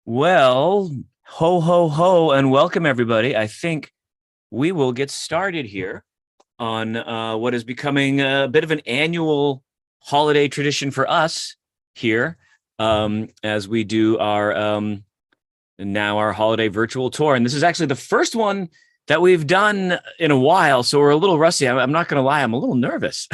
Well, ho, ho, ho, and welcome everybody. I think we will get started here on what is becoming a bit of an annual holiday tradition for us here as we do our holiday virtual tour. And this is actually the first one that we've done in a while. So we're a little rusty. I'm not going to lie. I'm a little nervous.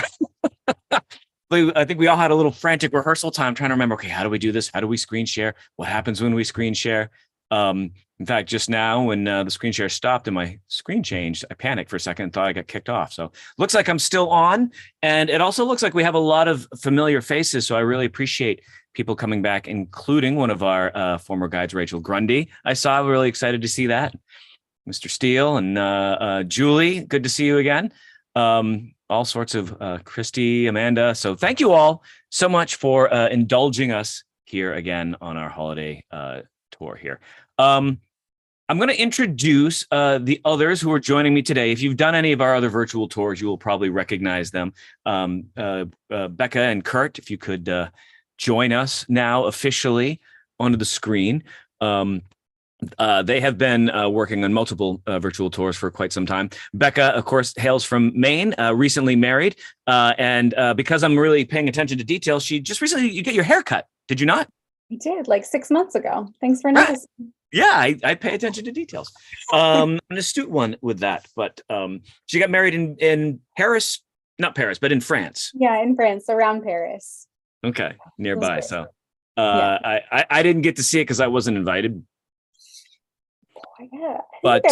I think we all had a little frantic rehearsal time trying to remember, okay, how do we do this? How do we screen share? What happens when we screen share? In fact, just now when the screen share stopped and my screen changed, I panicked for a second and thought I got kicked off. So looks like I'm still on. And it also looks like we have a lot of familiar faces. So I really appreciate people coming back, including one of our former guides, Rachel Grundy. I saw, really excited to see that. Mr. Steele and Julie, good to see you again. All sorts of Christy, Amanda. So thank you all so much for indulging us here again on our holiday tour here. I'm going to introduce the others who are joining me today. If you've done any of our other virtual tours, you will probably recognize them. Becca and Kurt, if you could join us now officially onto the screen. They have been working on multiple virtual tours for quite some time. Becca, of course, hails from Maine, recently married. And because I'm really paying attention to details, you get your hair cut. Did you not? I did, like 6 months ago. Thanks for noticing. Yeah, I pay attention to details. An astute one with that. But she got married in Paris, not Paris, but in France. Yeah, in France, around Paris. Okay, nearby. So I didn't get to see it because I wasn't invited. Yeah, but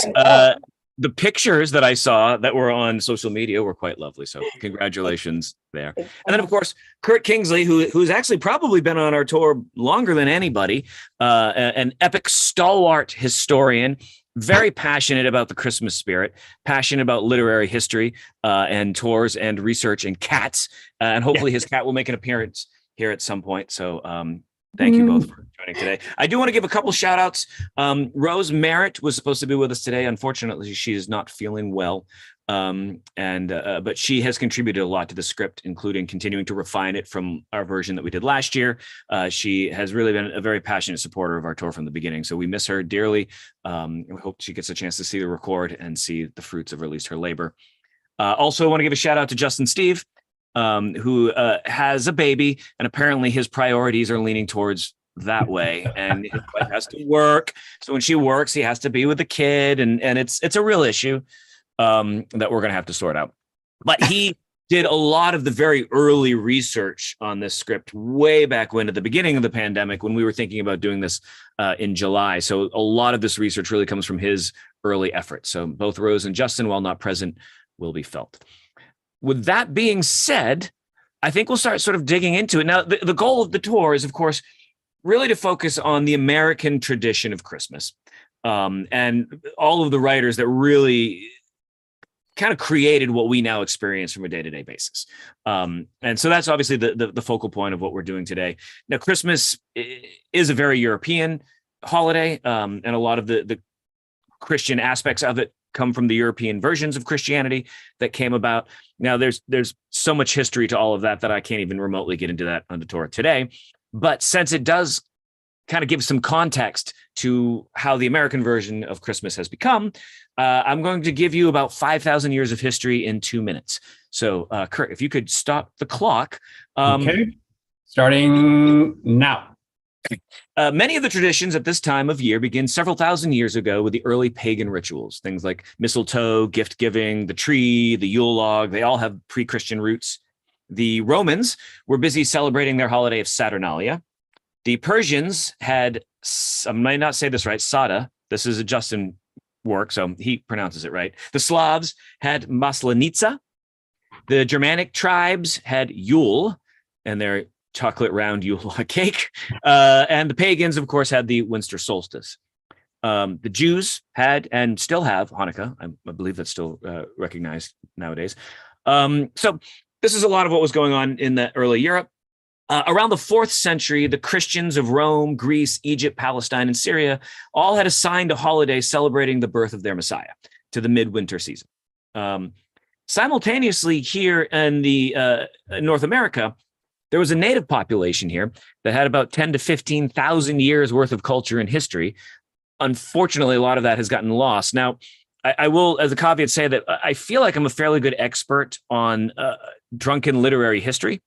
the pictures that I saw that were on social media were quite lovely. So congratulations there. And then, of course, Kurt Kingsley, who's actually probably been on our tour longer than anybody, an epic stalwart historian, very passionate about the Christmas spirit, passionate about literary history and tours and research and cats. And hopefully his cat will make an appearance here at some point. So thank you both for joining today. I do want to give a couple shout outs. Rose Merritt was supposed to be with us today. Unfortunately, she is not feeling well. But she has contributed a lot to the script, including continuing to refine it from our version that we did last year. She has really been a very passionate supporter of our tour from the beginning. So we miss her dearly. We hope she gets a chance to see the record and see the fruits of at least her labor. Also, I want to give a shout out to Justin Steve, who has a baby, and apparently his priorities are leaning towards that way, and his wife has to work. So when she works, he has to be with the kid, and it's a real issue that we're going to have to sort out. But he did a lot of the very early research on this script way back when, at the beginning of the pandemic, when we were thinking about doing this in July. So a lot of this research really comes from his early efforts. So both Rose and Justin, while not present, will be felt. With that being said, I think we'll start sort of digging into it. Now, the goal of the tour is, of course, really to focus on the American tradition of Christmas and all of the writers that really kind of created what we now experience from a day-to-day basis. And so that's obviously the focal point of what we're doing today. Now, Christmas is a very European holiday, and a lot of the Christian aspects of it come from the European versions of Christianity that came about. Now, there's so much history to all of that I can't even remotely get into that on the tour today. But since it does kind of give some context to how the American version of Christmas has become, I'm going to give you about 5,000 years of history in 2 minutes. So, Kurt, if you could stop the clock. Okay, starting now. Many of the traditions at this time of year begin several thousand years ago with the early pagan rituals, things like mistletoe, gift giving, the tree, the Yule log. They all have pre-Christian roots. The Romans were busy celebrating their holiday of Saturnalia. The Persians had, I might not say this right, Sada. This is a Justin work, so he pronounces it right. The Slavs had Maslenitsa. The Germanic tribes had Yule and their chocolate round Yule cake. And the pagans, of course, had the winter solstice. The Jews had and still have Hanukkah. I believe that's still recognized nowadays. So this is a lot of what was going on in the early Europe. Around the 4th century, the Christians of Rome, Greece, Egypt, Palestine, and Syria all had assigned a holiday celebrating the birth of their Messiah to the midwinter season. Simultaneously, here in the North America, there was a native population here that had about 10 to 15,000 years worth of culture and history. Unfortunately, a lot of that has gotten lost. Now, I will, as a caveat, say that I feel like I'm a fairly good expert on drunken literary history.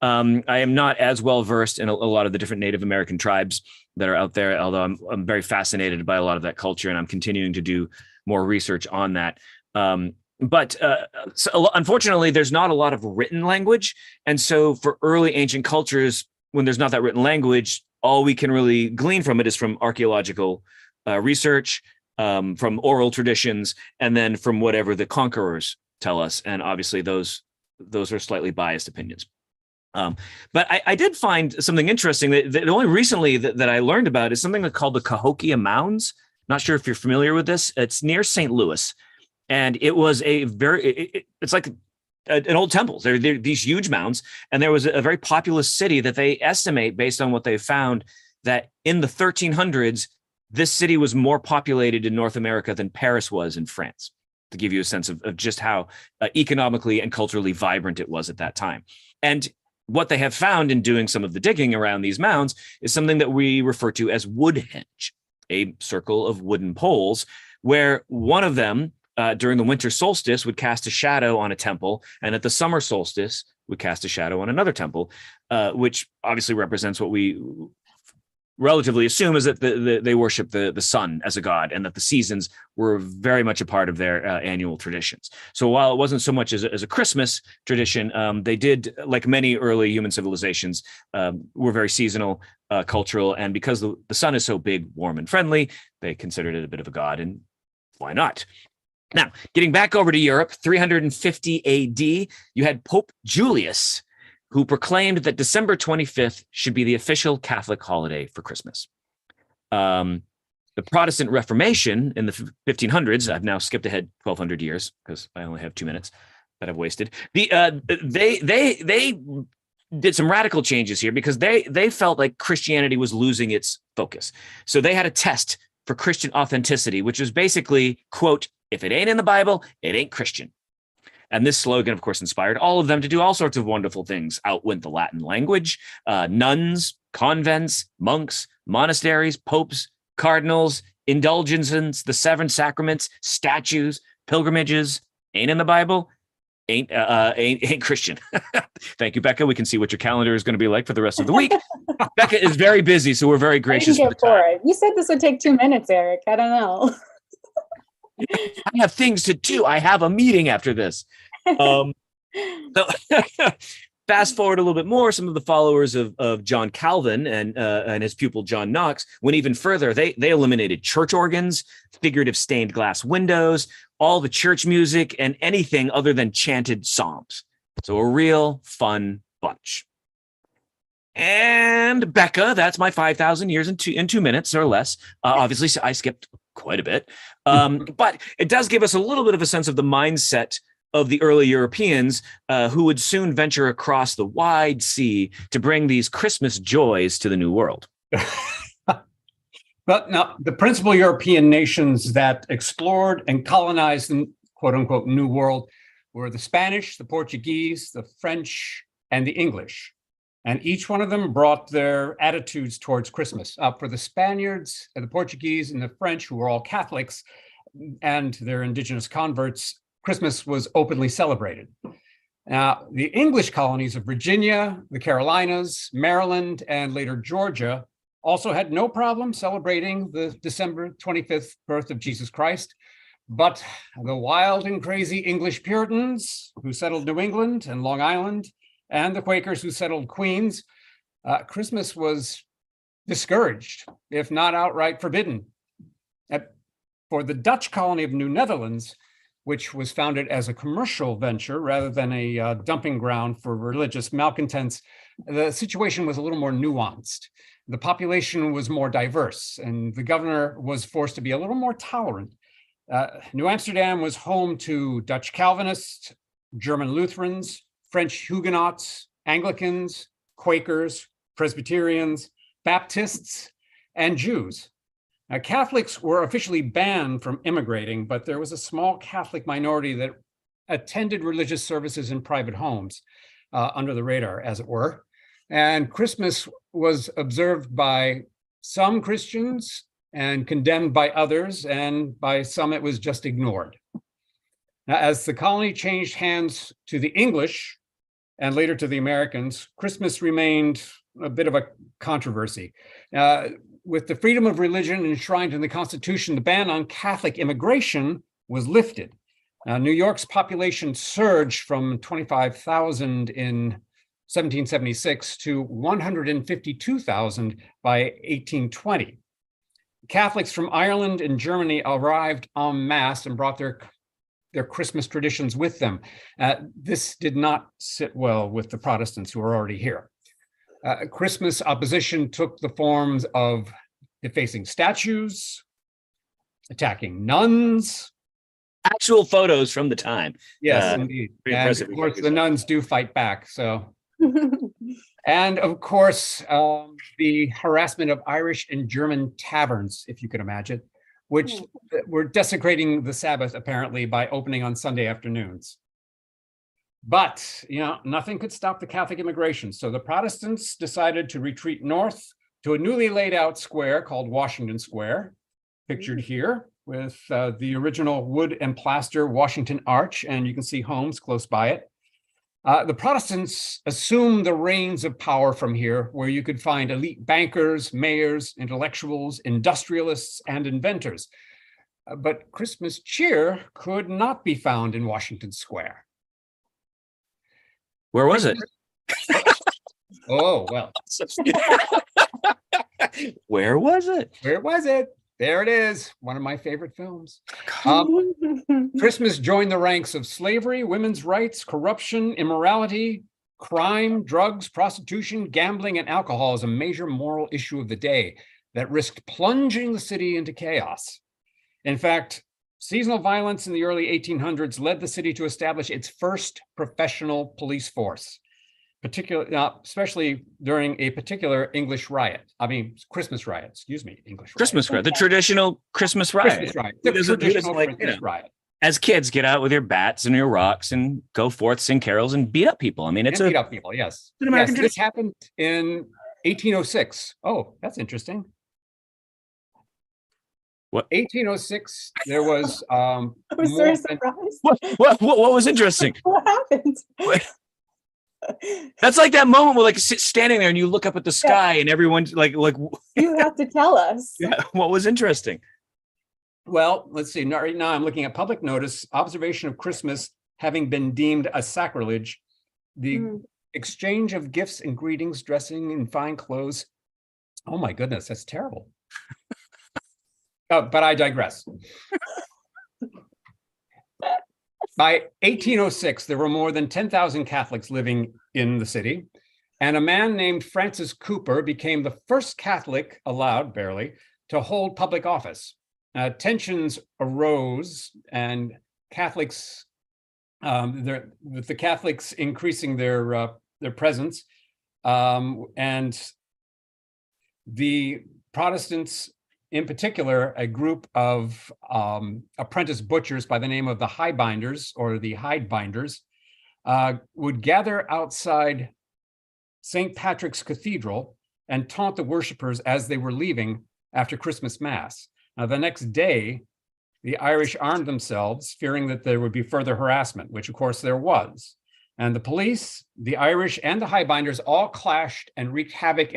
I am not as well versed in a lot of the different Native American tribes that are out there, although I'm very fascinated by a lot of that culture, and I'm continuing to do more research on that. But unfortunately, there's not a lot of written language. And so for early ancient cultures, when there's not that written language, all we can really glean from it is from archaeological research, from oral traditions, and then from whatever the conquerors tell us. And obviously those are slightly biased opinions. But I did find something interesting that only recently that I learned about is something called the Cahokia Mounds. Not sure if you're familiar with this. It's near St. Louis. And it was it's like an old temple. They're these huge mounds. And there was a very populous city that they estimate, based on what they found, that in the 1300s, this city was more populated in North America than Paris was in France, to give you a sense of just how economically and culturally vibrant it was at that time. And what they have found in doing some of the digging around these mounds is something that we refer to as Woodhenge, a circle of wooden poles, where one of them during the winter solstice would cast a shadow on a temple, and at the summer solstice would cast a shadow on another temple, which obviously represents what we relatively assume is that they worship the sun as a god, and that the seasons were very much a part of their annual traditions. So while it wasn't so much as a Christmas tradition, they did, like many early human civilizations, were very seasonal, cultural, and because the sun is so big, warm, and friendly, they considered it a bit of a god, and why not? Now, getting back over to Europe, 350 AD, you had Pope Julius, who proclaimed that December 25th should be the official Catholic holiday for Christmas. The Protestant Reformation in the 1500s, I've now skipped ahead 1,200 years because I only have 2 minutes that I've wasted. They did some radical changes here because they felt like Christianity was losing its focus. So they had a test for Christian authenticity, which is basically, quote, if it ain't in the Bible, it ain't Christian. And this slogan, of course, inspired all of them to do all sorts of wonderful things. Out went the Latin language, nuns, convents, monks, monasteries, popes, cardinals, indulgences, the seven sacraments, statues, pilgrimages. Ain't in the Bible, ain't Christian. Thank you, Becca. We can see what your calendar is going to be like for the rest of the week. Becca is very busy, so we're very gracious. For the time. You said this would take 2 minutes, Eric. I don't know. I have things to do. I have a meeting after this. So fast forward a little bit more, some of the followers of John Calvin and his pupil John Knox went even further. They eliminated church organs, figurative stained glass windows, all the church music, and anything other than chanted psalms. So a real fun bunch. And Becca, that's my 5,000 years in 2 minutes or less. Obviously, I skipped quite a bit. But it does give us a little bit of a sense of the mindset of the early Europeans who would soon venture across the wide sea to bring these Christmas joys to the New World. But now, the principal European nations that explored and colonized the quote unquote New World were the Spanish, the Portuguese, the French, and the English. And each one of them brought their attitudes towards Christmas. For the Spaniards, and the Portuguese, and the French, who were all Catholics, and their indigenous converts, Christmas was openly celebrated. Now, the English colonies of Virginia, the Carolinas, Maryland, and later Georgia also had no problem celebrating the December 25th birth of Jesus Christ. But the wild and crazy English Puritans who settled New England and Long Island, and the Quakers who settled Queens, Christmas was discouraged, if not outright forbidden. For the Dutch colony of New Netherlands, which was founded as a commercial venture rather than a dumping ground for religious malcontents, the situation was a little more nuanced. The population was more diverse, and the governor was forced to be a little more tolerant. New Amsterdam was home to Dutch Calvinists, German Lutherans, French Huguenots, Anglicans, Quakers, Presbyterians, Baptists, and Jews. Catholics were officially banned from immigrating, but there was a small Catholic minority that attended religious services in private homes, under the radar, as it were. And Christmas was observed by some Christians and condemned by others, and by some it was just ignored. Now, as the colony changed hands to the English and later to the Americans, Christmas remained a bit of a controversy. With the freedom of religion enshrined in the Constitution, the ban on Catholic immigration was lifted. New York's population surged from 25,000 in 1776 to 152,000 by 1820. Catholics from Ireland and Germany arrived en masse and brought their Christmas traditions with them. This did not sit well with the Protestants who were already here. Christmas opposition took the forms of defacing statues, attacking nuns. Actual photos from the time. Yes, indeed. And of course, the nuns do fight back. So, and of course, the harassment of Irish and German taverns, if you can imagine, which were desecrating the Sabbath, apparently, by opening on Sunday afternoons. But, nothing could stop the Catholic immigration. So the Protestants decided to retreat north to a newly laid out square called Washington Square, pictured here, with the original wood and plaster Washington Arch, and you can see homes close by it. The Protestants assumed the reins of power from here, where you could find elite bankers, mayors, intellectuals, industrialists, and inventors. But Christmas cheer could not be found in Washington Square. Where was it? Oh, well. Where was it? Where was it? There it is. One of my favorite films. Christmas joined the ranks of slavery, women's rights, corruption, immorality, crime, drugs, prostitution, gambling, and alcohol as a major moral issue of the day that risked plunging the city into chaos. In fact, seasonal violence in the early 1800s led the city to establish its first professional police force, especially during a particular English riot. Christmas riot, excuse me, English riot. Christmas riot, the traditional Christmas riot. Christmas riot. The traditional Christmas riot. As kids, get out with your bats and your rocks and go forth, sing carols, and beat up people. Beat up people, yes. An American this happened in 1806. Oh, that's interesting. What? 1806, there was Was there a surprise? What was interesting? What happened? That's like that moment where standing there and you look up at the sky and everyone's like You have to tell us. Yeah, what was interesting? Well, let's see. Right now I'm looking at public notice, observation of Christmas having been deemed a sacrilege, the exchange of gifts and greetings, dressing in fine clothes. Oh my goodness, that's terrible. But I digress. By 1806, there were more than 10,000 Catholics living in the city, and a man named Francis Cooper became the first Catholic allowed, barely, to hold public office. Tensions arose, and Catholics, with the Catholics increasing their presence, and the Protestants, in particular, a group of apprentice butchers by the name of the Highbinders or the Hidebinders would gather outside St. Patrick's Cathedral and taunt the worshipers as they were leaving after Christmas Mass. Now, the next day, the Irish armed themselves, fearing that there would be further harassment, which of course there was. And the police, the Irish, and the Highbinders all clashed and wreaked havoc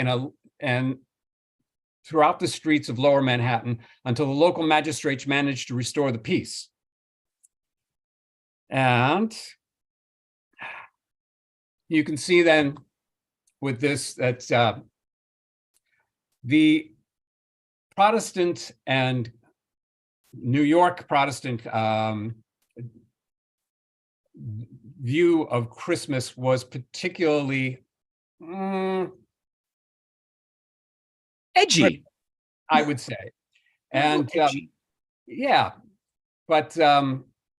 throughout the streets of Lower Manhattan until the local magistrates managed to restore the peace. And you can see then with this that the Protestant and New York Protestant view of Christmas was particularly edgy, I would say. And yeah, but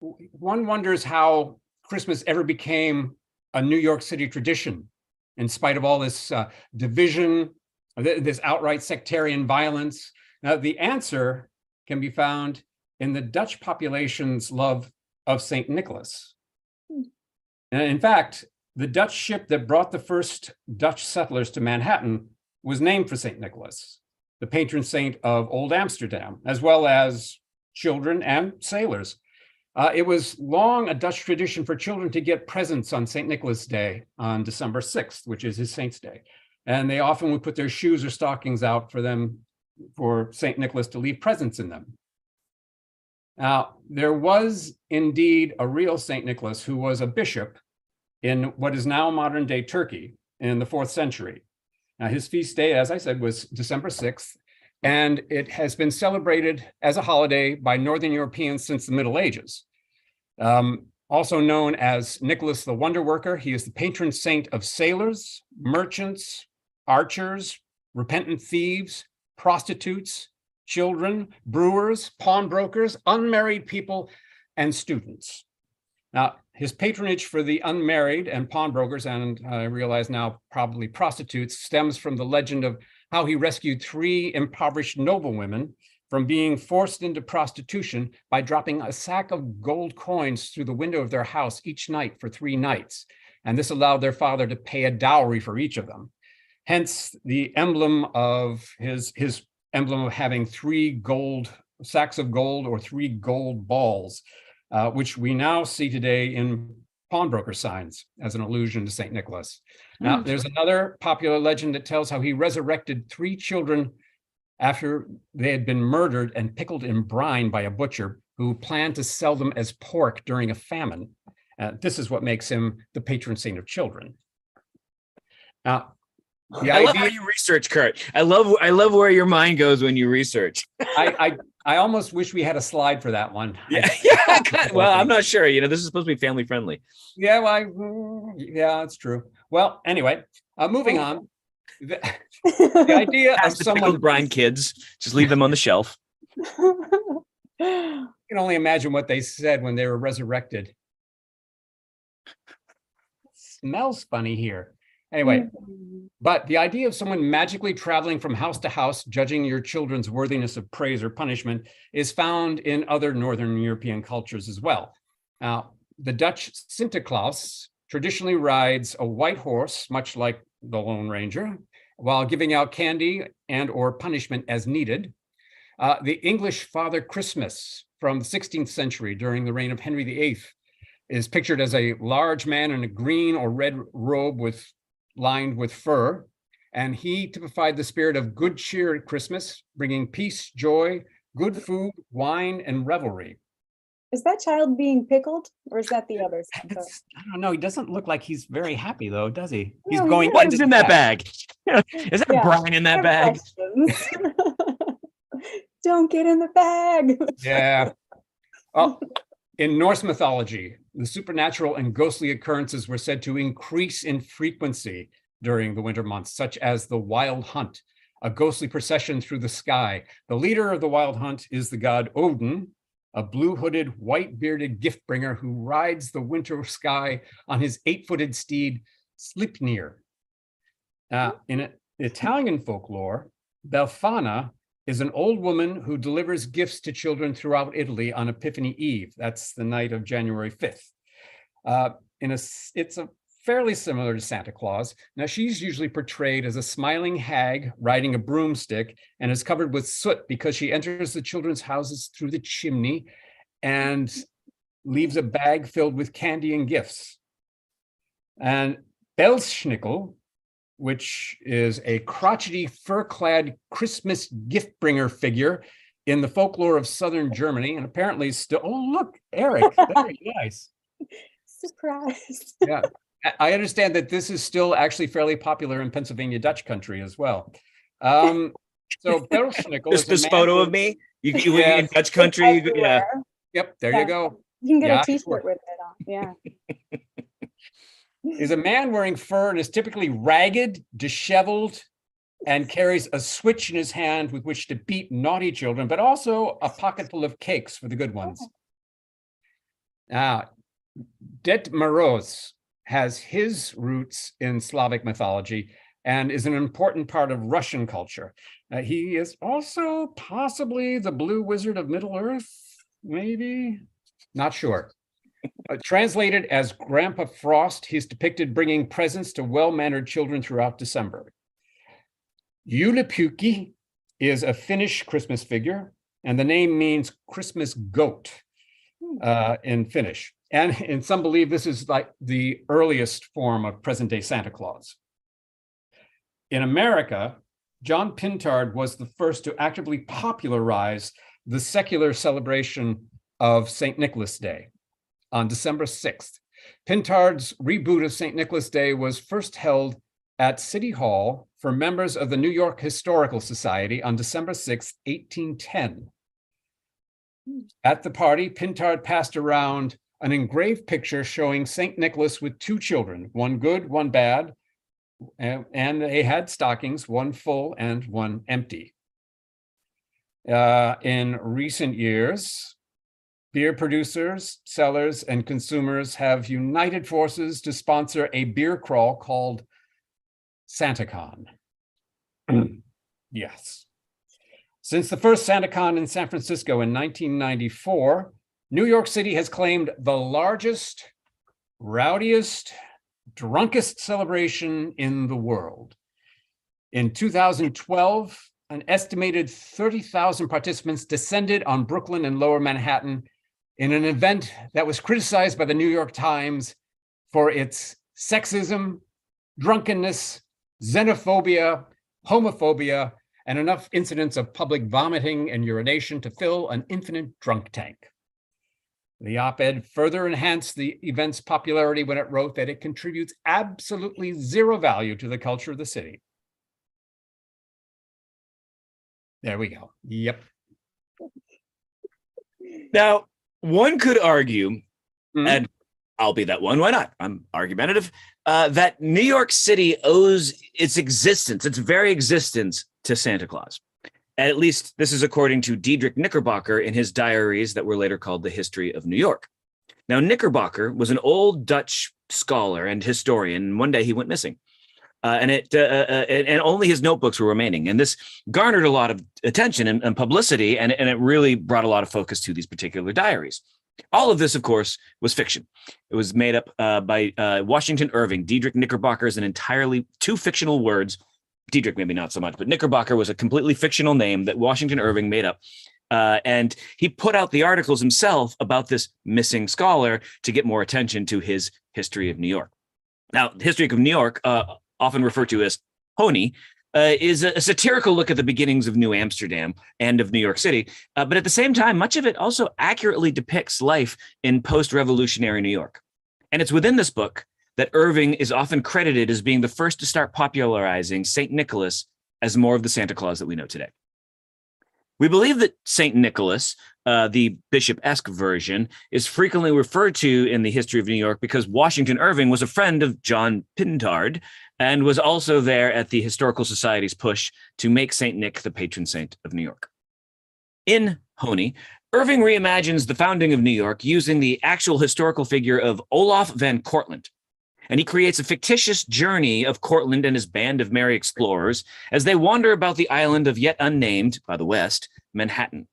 one wonders how Christmas ever became a New York City tradition in spite of all this division, this outright sectarian violence. Now, the answer can be found in the Dutch population's love of St. Nicholas. And in fact, The Dutch ship that brought the first Dutch settlers to Manhattan was named for St. Nicholas, the patron saint of Old Amsterdam, as well as children and sailors. It was long a Dutch tradition for children to get presents on St. Nicholas Day on December 6th, which is his saint's day. And they often would put their shoes or stockings out for them, for St. Nicholas to leave presents in them. Now, there was indeed a real St. Nicholas who was a bishop in what is now modern day Turkey in the 4th century. Now, his feast day, as I said, was December 6th, and it has been celebrated as a holiday by Northern Europeans since the Middle Ages. Also known as Nicholas the Wonder Worker, he is the patron saint of sailors, merchants, archers, repentant thieves, prostitutes, children, brewers, pawnbrokers, unmarried people, and students. Now, his patronage for the unmarried and pawnbrokers, and I realize now probably prostitutes, stems from the legend of how he rescued 3 impoverished noblewomen from being forced into prostitution by dropping a sack of gold coins through the window of their house each night for 3 nights. And this allowed their father to pay a dowry for each of them. Hence the emblem of his emblem of having 3 gold sacks of gold or 3 gold balls, which we now see today in pawnbroker signs as an allusion to St. Nicholas. Now, there's another popular legend that tells how he resurrected 3 children after they had been murdered and pickled in brine by a butcher who planned to sell them as pork during a famine. This is what makes him the patron saint of children. Now, I love how you research, Kurt. I love where your mind goes when you research. I almost wish we had a slide for that one. Yeah, well, I'm not sure. This is supposed to be family friendly. Yeah, well, yeah, it's true. Well, anyway, moving on. The idea of someone brine kids, just leave them on the shelf. You can only imagine what they said when they were resurrected. It smells funny here. Anyway, but the idea of someone magically traveling from house to house, judging your children's worthiness of praise or punishment, is found in other Northern European cultures as well. Now, the Dutch Sinterklaas traditionally rides a white horse, much like the Lone Ranger, while giving out candy and or punishment as needed. The English Father Christmas from the 16th century during the reign of Henry VIII is pictured as a large man in a green or red robe lined with fur, and he typified the spirit of good cheer at Christmas, bringing peace, joy, good food, wine, and revelry. Is that child being pickled, or is that the other Santa? I don't know. He doesn't look like he's very happy, though, does he? He's No, going. What is in that bag? Is there Yeah. brine in that bag? Don't get in the bag. Yeah. Well, in Norse mythology, the supernatural and ghostly occurrences were said to increase in frequency during the winter months, such as the Wild Hunt, a ghostly procession through the sky. The leader of the Wild Hunt is the god Odin, a blue-hooded, white-bearded gift-bringer who rides the winter sky on his 8-footed steed, Sleipnir. In Italian folklore, Befana is an old woman who delivers gifts to children throughout Italy on Epiphany Eve. That's the night of January 5th. It's fairly similar to Santa Claus. Now, she's usually portrayed as a smiling hag riding a broomstick and is covered with soot because she enters the children's houses through the chimney and leaves a bag filled with candy and gifts. And Belschnickel, which is a crotchety, fur-clad Christmas gift-bringer figure in the folklore of southern Germany, and apparently still, oh, look, Eric, very nice. Surprise. Yeah, I understand that this is still actually fairly popular in Pennsylvania Dutch country as well. So Belschnickel is This photo of me, you in Dutch country, yeah. Everywhere. Yep, there Yeah. you go. You can get Yeah, a t-shirt sure. with it on. Yeah. Is a man wearing fur and is typically ragged, disheveled, and carries a switch in his hand with which to beat naughty children, but also a pocket full of cakes for the good ones. Now, Det Moroz has his roots in Slavic mythology and is an important part of Russian culture. He is also possibly the blue wizard of Middle Earth, maybe? Not sure. Translated as Grandpa Frost, he's depicted bringing presents to well-mannered children throughout December. Julepuki is a Finnish Christmas figure, and the name means Christmas goat in Finnish. And some believe this is like the earliest form of present-day Santa Claus. In America, John Pintard was the first to actively popularize the secular celebration of St. Nicholas Day on December 6th. Pintard's reboot of St. Nicholas Day was first held at City Hall for members of the New York Historical Society on December 6, 1810. At the party, Pintard passed around an engraved picture showing St. Nicholas with two children, one good, one bad, and they had stockings, one full and one empty. In recent years, beer producers, sellers, and consumers have united forces to sponsor a beer crawl called SantaCon. Yes. Since the first SantaCon in San Francisco in 1994, New York City has claimed the largest, rowdiest, drunkest celebration in the world. In 2012, an estimated 30,000 participants descended on Brooklyn and Lower Manhattan in an event that was criticized by the New York Times for its sexism, drunkenness, xenophobia, homophobia, and enough incidents of public vomiting and urination to fill an infinite drunk tank. The op-ed further enhanced the event's popularity when it wrote that it contributes absolutely zero value to the culture of the city. There we go. Yep. Now, one could argue, and I'll be that one, why not? I'm argumentative, that New York City owes its existence, its very existence, to Santa Claus. At least this is according to Diedrich Knickerbocker in his diaries that were later called The History of New York. Now, Knickerbocker was an old Dutch scholar and historian, and one day he went missing. And only his notebooks were remaining. And this garnered a lot of attention and publicity, and it really brought a lot of focus to these particular diaries. All of this, of course, was fiction. It was made up by Washington Irving. Diedrich Knickerbocker is an entirely two fictional words. Diedrich, maybe not so much, but Knickerbocker was a completely fictional name that Washington Irving made up. And he put out the articles himself about this missing scholar to get more attention to his History of New York. Now, the History of New York, often referred to as Honey, is a satirical look at the beginnings of New Amsterdam and of New York City. But at the same time, much of it also accurately depicts life in post-revolutionary New York. And it's within this book that Irving is often credited as being the first to start popularizing St. Nicholas as more of the Santa Claus that we know today. We believe that St. Nicholas, the bishop-esque version, is frequently referred to in the History of New York because Washington Irving was a friend of John Pintard and was also there at the Historical Society's push to make St. Nick the patron saint of New York. In Honey, Irving reimagines the founding of New York using the actual historical figure of Olaf van Cortlandt. And he creates a fictitious journey of Cortlandt and his band of merry explorers as they wander about the island of yet unnamed, by the west, Manhattan.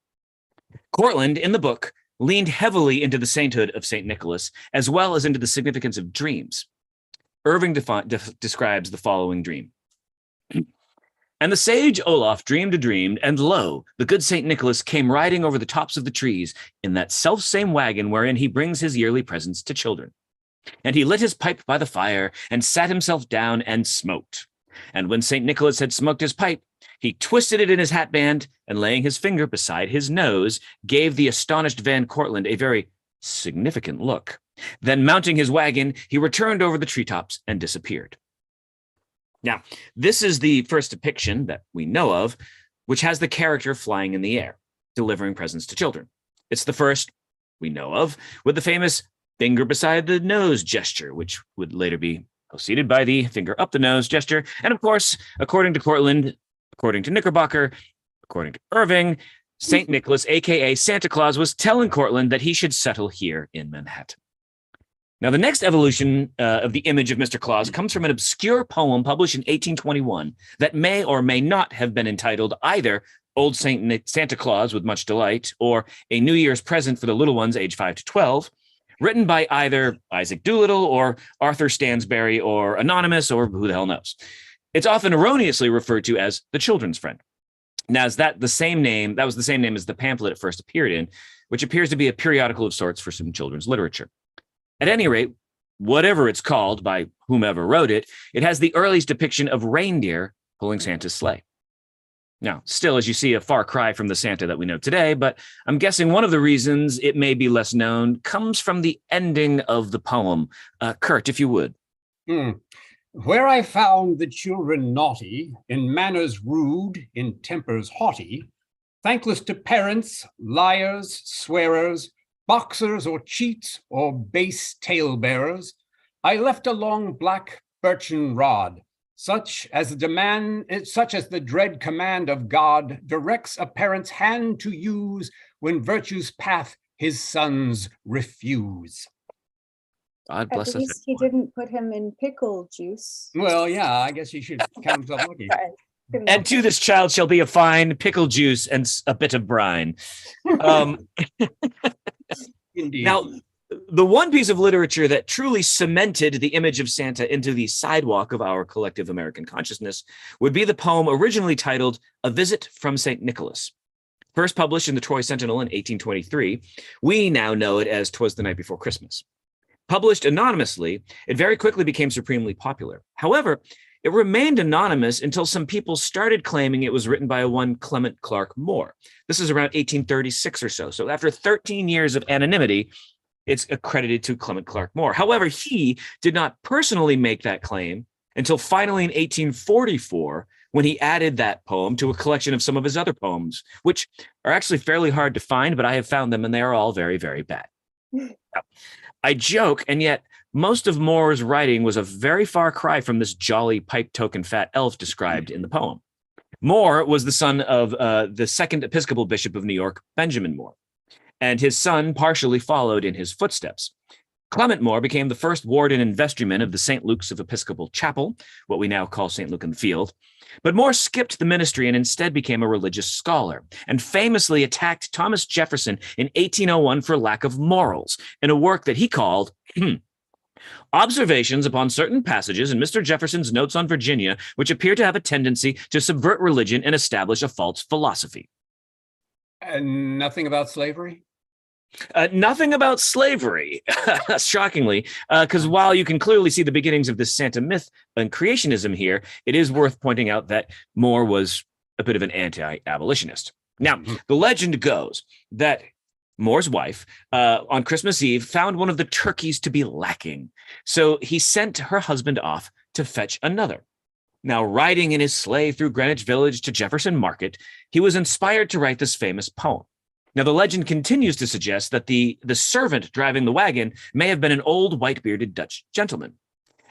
Cortlandt, in the book, leaned heavily into the sainthood of St. Nicholas, as well as into the significance of dreams. Irving describes the following dream. And the sage Olaf dreamed a dream, and lo, the good St. Nicholas came riding over the tops of the trees in that self-same wagon wherein he brings his yearly presents to children. And he lit his pipe by the fire and sat himself down and smoked. And when St. Nicholas had smoked his pipe, he twisted it in his hatband and laying his finger beside his nose, gave the astonished Van Cortlandt a very significant look. Then mounting his wagon, he returned over the treetops and disappeared. Now, this is the first depiction that we know of, which has the character flying in the air, delivering presents to children. It's the first we know of with the famous finger beside the nose gesture, which would later be preceded by the finger up the nose gesture. And of course, according to Cortlandt, according to Knickerbocker, according to Irving, St. Nicholas, aka Santa Claus, was telling Cortlandt that he should settle here in Manhattan. Now, the next evolution of the image of Mr. Claus comes from an obscure poem published in 1821 that may or may not have been entitled either Old Santa Claus with Much Delight or A New Year's Present for the Little Ones aged 5 to 12, written by either Isaac Doolittle or Arthur Stansbury or Anonymous or who the hell knows. It's often erroneously referred to as The Children's Friend. Now, is that the same name? That was the same name as the pamphlet it first appeared in, which appears to be a periodical of sorts for some children's literature. At any rate, whatever it's called by whomever wrote it, it has the earliest depiction of reindeer pulling Santa's sleigh. Now, still, as you see, a far cry from the Santa that we know today, but I'm guessing one of the reasons it may be less known comes from the ending of the poem. Kurt, if you would. Where I found the children naughty, in manners rude, in tempers haughty, thankless to parents, liars, swearers, boxers or cheats or base tale-bearers, I left a long black birchen rod, such as the dread command of God directs a parent's hand to use when virtue's path his sons refuse. God At bless us. least he didn't put him in pickle juice. Well, yeah, I guess he should count himself lucky. Sorry, couldn't And help to it. this child shall be a fine pickle juice and a bit of brine. Indeed. Now, the one piece of literature that truly cemented the image of Santa into the sidewalk of our collective American consciousness would be the poem originally titled A Visit from St. Nicholas. First published in the Troy Sentinel in 1823, we now know it as 'Twas the Night Before Christmas. Published anonymously, it very quickly became supremely popular. However, it remained anonymous until some people started claiming it was written by one Clement Clarke Moore. This is around 1836 or so. So after 13 years of anonymity, it's accredited to Clement Clarke Moore. However, he did not personally make that claim until finally in 1844, when he added that poem to a collection of some of his other poems, which are actually fairly hard to find, but I have found them and they are all very, very bad. I joke, and yet most of Moore's writing was a very far cry from this jolly pipe-token fat elf described in the poem. Moore was the son of the second Episcopal Bishop of New York, Benjamin Moore, and his son partially followed in his footsteps. Clement Moore became the first warden and vestryman of the St. Luke's of Episcopal Chapel, what we now call St. Luke in the Field. But Moore skipped the ministry and instead became a religious scholar and famously attacked Thomas Jefferson in 1801 for lack of morals in a work that he called Observations upon Certain Passages in Mr. Jefferson's Notes on Virginia, which appear to have a tendency to subvert religion and establish a false philosophy. And nothing about slavery? Nothing about slavery, shockingly, because while you can clearly see the beginnings of this Santa myth and creationism here, it is worth pointing out that Moore was a bit of an anti-abolitionist. Now, the legend goes that Moore's wife, on Christmas Eve, found one of the turkeys to be lacking, so he sent her husband off to fetch another. Now, riding in his sleigh through Greenwich Village to Jefferson Market, he was inspired to write this famous poem. Now, the legend continues to suggest that the servant driving the wagon may have been an old white-bearded Dutch gentleman.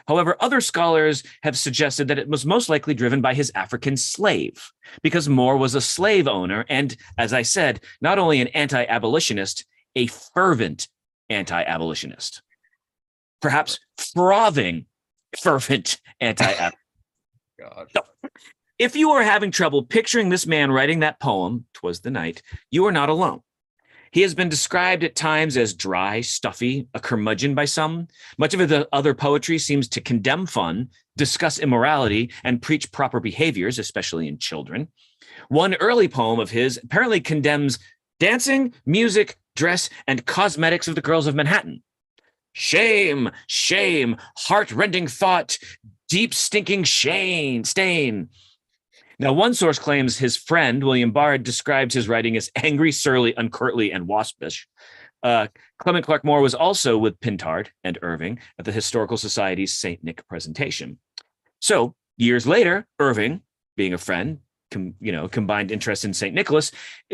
However, other scholars have suggested that it was most likely driven by his African slave, because Moore was a slave owner and, as I said, not only an anti-abolitionist, a fervent anti-abolitionist. Perhaps frothing fervent anti-abolitionist. God. So, if you are having trouble picturing this man writing that poem, "'Twas the Night," you are not alone. He has been described at times as dry, stuffy, a curmudgeon by some. Much of the other poetry seems to condemn fun, discuss immorality, and preach proper behaviors, especially in children. One early poem of his apparently condemns dancing, music, dress, and cosmetics of the girls of Manhattan. Shame, shame, heart-rending thought, deep stinking stain. Now, one source claims his friend, William Bard, describes his writing as angry, surly, uncourtly, and waspish. Clement Clarke Moore was also with Pintard and Irving at the Historical Society's St. Nick presentation. So, years later, Irving, being a friend, combined interest in St. Nicholas,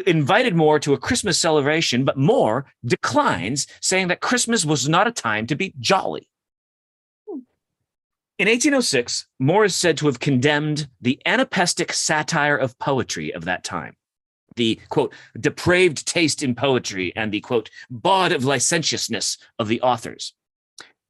invited Moore to a Christmas celebration, but Moore declines, saying that Christmas was not a time to be jolly. In 1806, Moore is said to have condemned the anapestic satire of poetry of that time, the, quote, depraved taste in poetry and the, quote, bawd of licentiousness of the authors.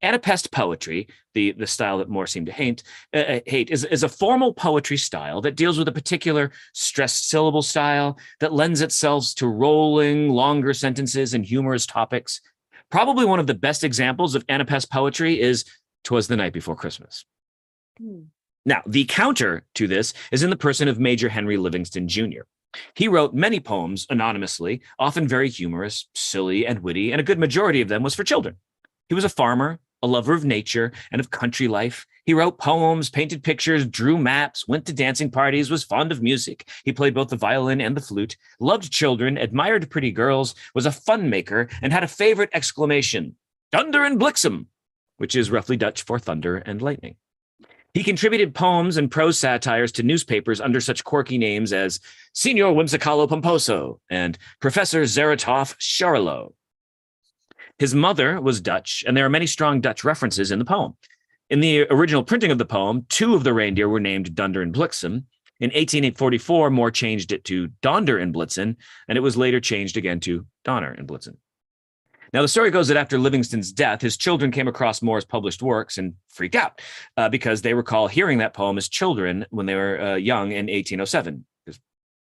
Anapest poetry, the style that Moore seemed to hate, is a formal poetry style that deals with a particular stressed syllable style that lends itself to rolling, longer sentences and humorous topics. Probably one of the best examples of Anapest poetry is "'Twas the Night Before Christmas." Now, the counter to this is in the person of Major Henry Livingston Jr. He wrote many poems anonymously, often very humorous, silly, and witty, and a good majority of them was for children. He was a farmer, a lover of nature and of country life. He wrote poems, painted pictures, drew maps, went to dancing parties, was fond of music. He played both the violin and the flute, loved children, admired pretty girls, was a fun maker, and had a favorite exclamation, "Thunder and Bliksem," which is roughly Dutch for thunder and lightning. He contributed poems and prose satires to newspapers under such quirky names as Signor Whimsicalo Pomposo and Professor Zeratov Charlo. His mother was Dutch, and there are many strong Dutch references in the poem. In the original printing of the poem, 2 of the reindeer were named Dunder and Bliksem. In 1844, Moore changed it to Donder and Blitzen, and it was later changed again to Donner and Blitzen. Now, the story goes that after Livingston's death, his children came across Moore's published works and freaked out because they recall hearing that poem as children when they were young in 1807, because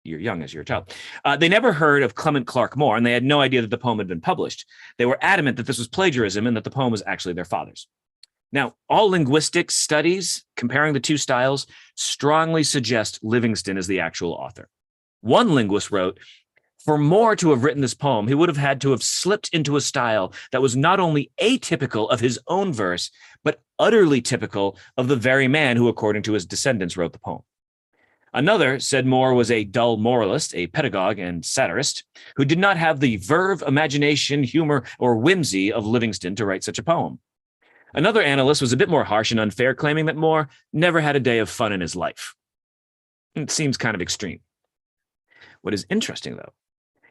you're young as you're a child. They never heard of Clement Clarke Moore, and they had no idea that the poem had been published. They were adamant that this was plagiarism and that the poem was actually their father's. Now, all linguistics studies comparing the 2 styles strongly suggest Livingston is the actual author. One linguist wrote, "For Moore to have written this poem, he would have had to have slipped into a style that was not only atypical of his own verse, but utterly typical of the very man who, according to his descendants, wrote the poem." Another said Moore was a dull moralist, a pedagogue and satirist, who did not have the verve, imagination, humor, or whimsy of Livingston to write such a poem. Another analyst was a bit more harsh and unfair, claiming that Moore never had a day of fun in his life. It seems kind of extreme. What is interesting, though,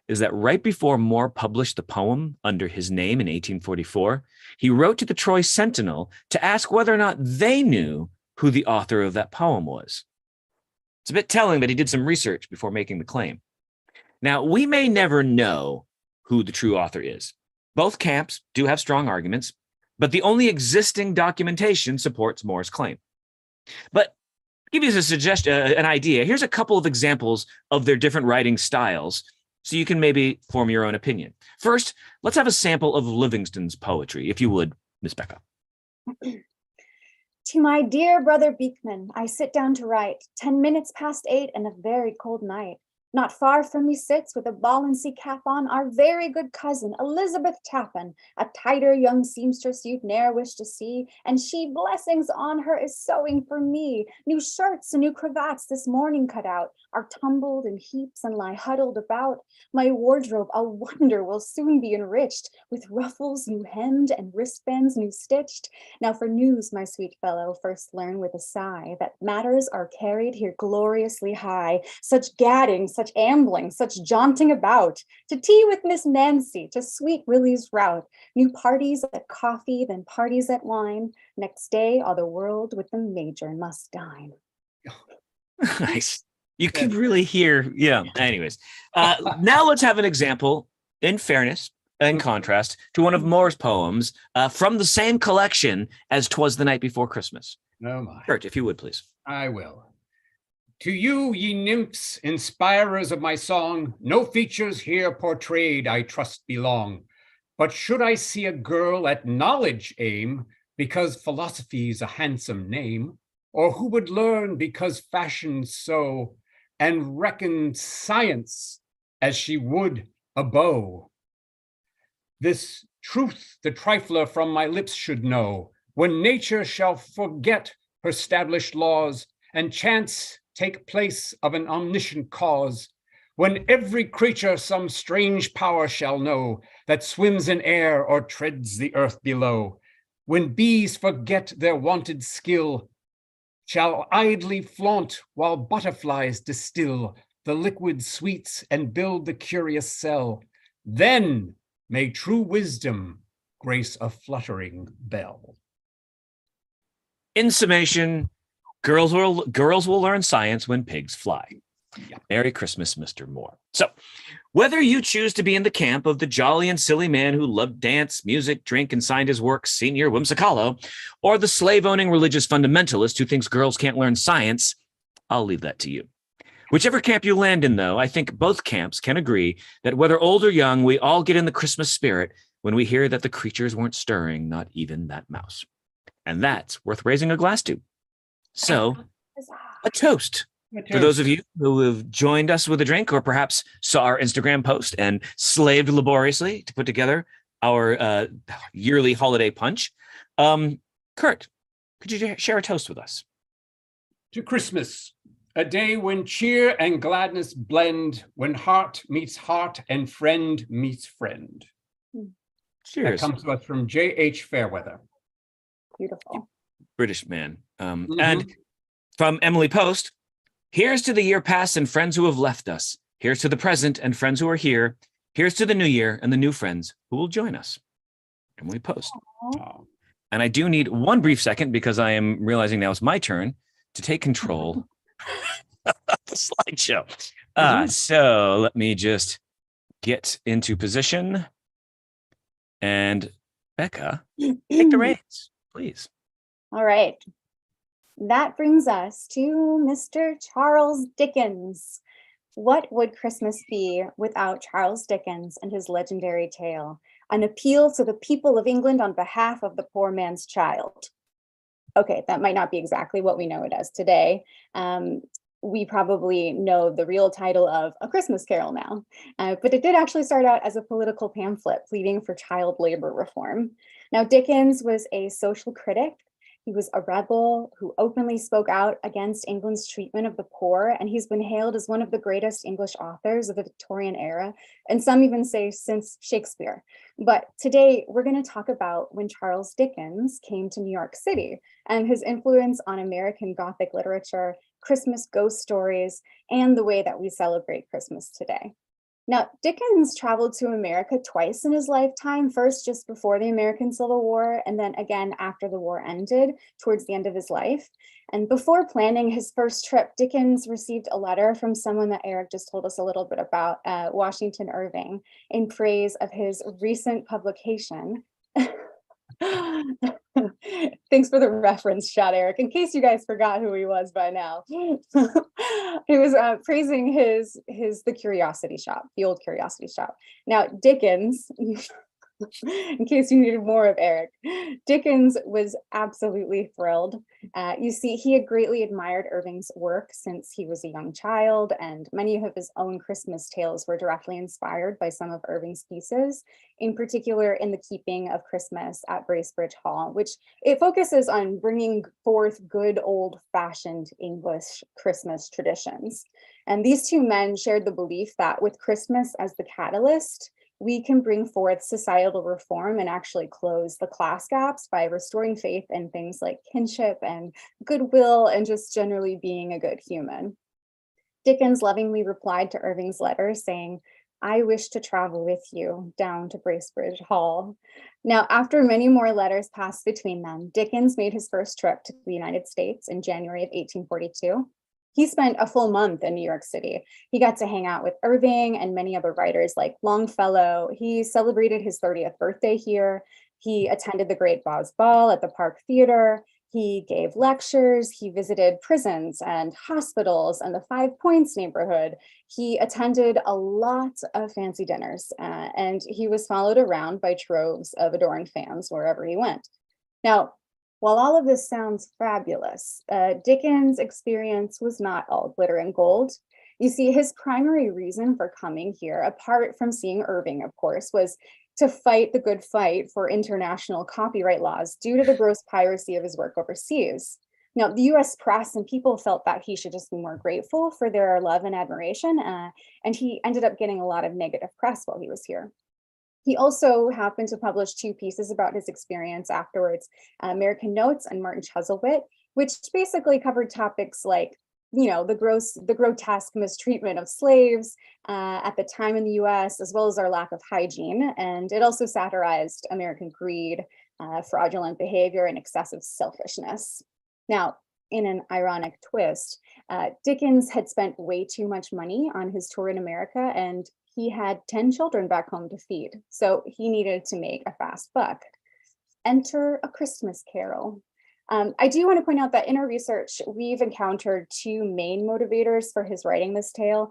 is that right before Moore published the poem under his name in 1844, he wrote to the Troy Sentinel to ask whether or not they knew who the author of that poem was. It's a bit telling that he did some research before making the claim. Now, we may never know who the true author is. Both camps do have strong arguments, but the only existing documentation supports Moore's claim. But to give you a suggestion, an idea, here's a couple of examples of their different writing styles, so you can maybe form your own opinion. First, let's have a sample of Livingston's poetry, if you would, Miss Becca. To my dear brother Beekman, I sit down to write, 10 minutes past 8 and a very cold night. Not far from me sits with a ball and sea cap on our very good cousin, Elizabeth Tappan, a tighter young seamstress you'd ne'er wish to see, and she, blessings on her, is sewing for me. New shirts and new cravats this morning cut out, are tumbled in heaps and lie huddled about. My wardrobe, a wonder, will soon be enriched, with ruffles new hemmed and wristbands new stitched. Now for news, my sweet fellow, first learn with a sigh, that matters are carried here gloriously high. Such gadding, such ambling, such jaunting about, to tea with Miss Nancy, to sweet Willie's rout, new parties at coffee, then parties at wine. Next day, all the world with the major must dine. Nice. You could really hear, yeah. Anyways, now let's have an example, in fairness and contrast, to one of Moore's poems from the same collection as "'Twas the Night Before Christmas." Oh my. Kurt, if you would, please. I will. To you, ye nymphs, inspirers of my song, no features here portrayed I trust belong. But should I see a girl at knowledge aim, because philosophy's a handsome name, or who would learn because fashion's so, and reckon science as she would a bow? This truth the trifler from my lips should know, when nature shall forget her established laws, and chance take place of an omniscient cause, when every creature some strange power shall know, that swims in air or treads the earth below, when bees forget their wonted skill, shall idly flaunt while butterflies distill the liquid sweets and build the curious cell, then may true wisdom grace a fluttering bell. In summation, girls will learn science when pigs fly. Yeah. Merry Christmas, Mr. Moore. So, whether you choose to be in the camp of the jolly and silly man who loved dance, music, drink, and signed his work Senior Whimsicalo, or the slave-owning religious fundamentalist who thinks girls can't learn science, I'll leave that to you. Whichever camp you land in, though, I think both camps can agree that whether old or young, we all get in the Christmas spirit when we hear that the creatures weren't stirring, not even that mouse. And that's worth raising a glass to. So, a toast for those of you who have joined us with a drink or perhaps saw our Instagram post and slaved laboriously to put together our yearly holiday punch. Kurt, could you share a toast with us? To Christmas, a day when cheer and gladness blend, when heart meets heart and friend meets friend. Cheers. That comes to us from J.H. Fairweather. Beautiful. British man. And from Emily Post, here's to the year past and friends who have left us. Here's to the present and friends who are here. Here's to the new year and the new friends who will join us. Emily Post. Oh. And I do need one brief second because I am realizing now it's my turn to take control of the slideshow. So let me just get into position. And Becca, take the reins, please. All right. That brings us to Mr. Charles Dickens. What would Christmas be without Charles Dickens and his legendary tale? An appeal to the people of England on behalf of the poor man's child. Okay, that might not be exactly what we know it as today. We probably know the real title of A Christmas Carol now, but it did actually start out as a political pamphlet pleading for child labor reform. Now, Dickens was a social critic. He was a rebel who openly spoke out against England's treatment of the poor, and he's been hailed as one of the greatest English authors of the Victorian era, and some even say since Shakespeare. But today, we're going to talk about when Charles Dickens came to New York City and his influence on American Gothic literature, Christmas ghost stories, and the way that we celebrate Christmas today. Now, Dickens traveled to America twice in his lifetime, first just before the American Civil War, and then again after the war ended, towards the end of his life. And before planning his first trip, Dickens received a letter from someone that Eric just told us a little bit about, Washington Irving, in praise of his recent publication. Thanks for the reference shot, Eric, in case you guys forgot who he was by now. He was praising the Curiosity Shop, the old Curiosity Shop. Now, Dickens, in case you needed more of Eric, Dickens was absolutely thrilled. You see, he had greatly admired Irving's work since he was a young child, and many of his own Christmas tales were directly inspired by some of Irving's pieces, in particular in The Keeping of Christmas at Bracebridge Hall, which it focuses on bringing forth good old-fashioned English Christmas traditions. And these two men shared the belief that with Christmas as the catalyst, we can bring forth societal reform and actually close the class gaps by restoring faith in things like kinship and goodwill and just generally being a good human. Dickens lovingly replied to Irving's letter saying, "I wish to travel with you down to Bracebridge Hall." Now, after many more letters passed between them, Dickens made his first trip to the United States in January of 1842. He spent a full month in New York City. He got to hang out with Irving and many other writers like Longfellow. He celebrated his 30th birthday here. He attended the Great Boz Ball at the Park Theater. He gave lectures. He visited prisons and hospitals and the Five Points neighborhood. He attended a lot of fancy dinners, and he was followed around by troves of adoring fans wherever he went. Now, while all of this sounds fabulous, Dickens' experience was not all glitter and gold. You see, his primary reason for coming here, apart from seeing Irving, of course, was to fight the good fight for international copyright laws due to the gross piracy of his work overseas. Now, the US press and people felt that he should just be more grateful for their love and admiration, and he ended up getting a lot of negative press while he was here. He also happened to publish two pieces about his experience afterwards, American Notes and Martin Chuzzlewit, which basically covered topics like, the grotesque mistreatment of slaves at the time in the US, as well as our lack of hygiene. And it also satirized American greed, fraudulent behavior, and excessive selfishness. Now, in an ironic twist, Dickens had spent way too much money on his tour in America, and he had 10 children back home to feed, so he needed to make a fast buck. Enter A Christmas Carol. I do want to point out that in our research, we've encountered two main motivators for his writing this tale.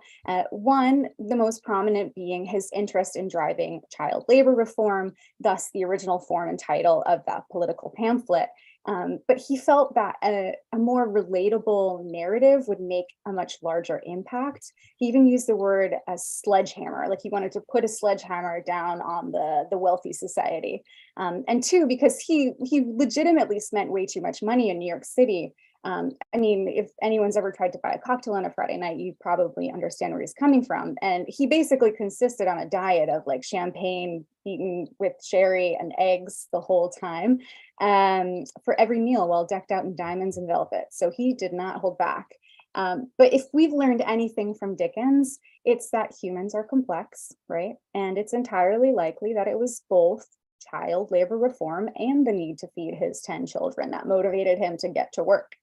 One, the most prominent being his interest in driving child labor reform, thus the original form and title of that political pamphlet. But he felt that a more relatable narrative would make a much larger impact. He even used the word as sledgehammer, like he wanted to put a sledgehammer down on the wealthy society. And two, because he legitimately spent way too much money in New York City. I mean, if anyone's ever tried to buy a cocktail on a Friday night, you probably understand where he's coming from. And he basically consisted on a diet of like champagne eaten with sherry and eggs the whole time, for every meal, while decked out in diamonds and velvet. So he did not hold back. But if we've learned anything from Dickens, it's that humans are complex, right? And it's entirely likely that it was both child labor reform and the need to feed his 10 children that motivated him to get to work.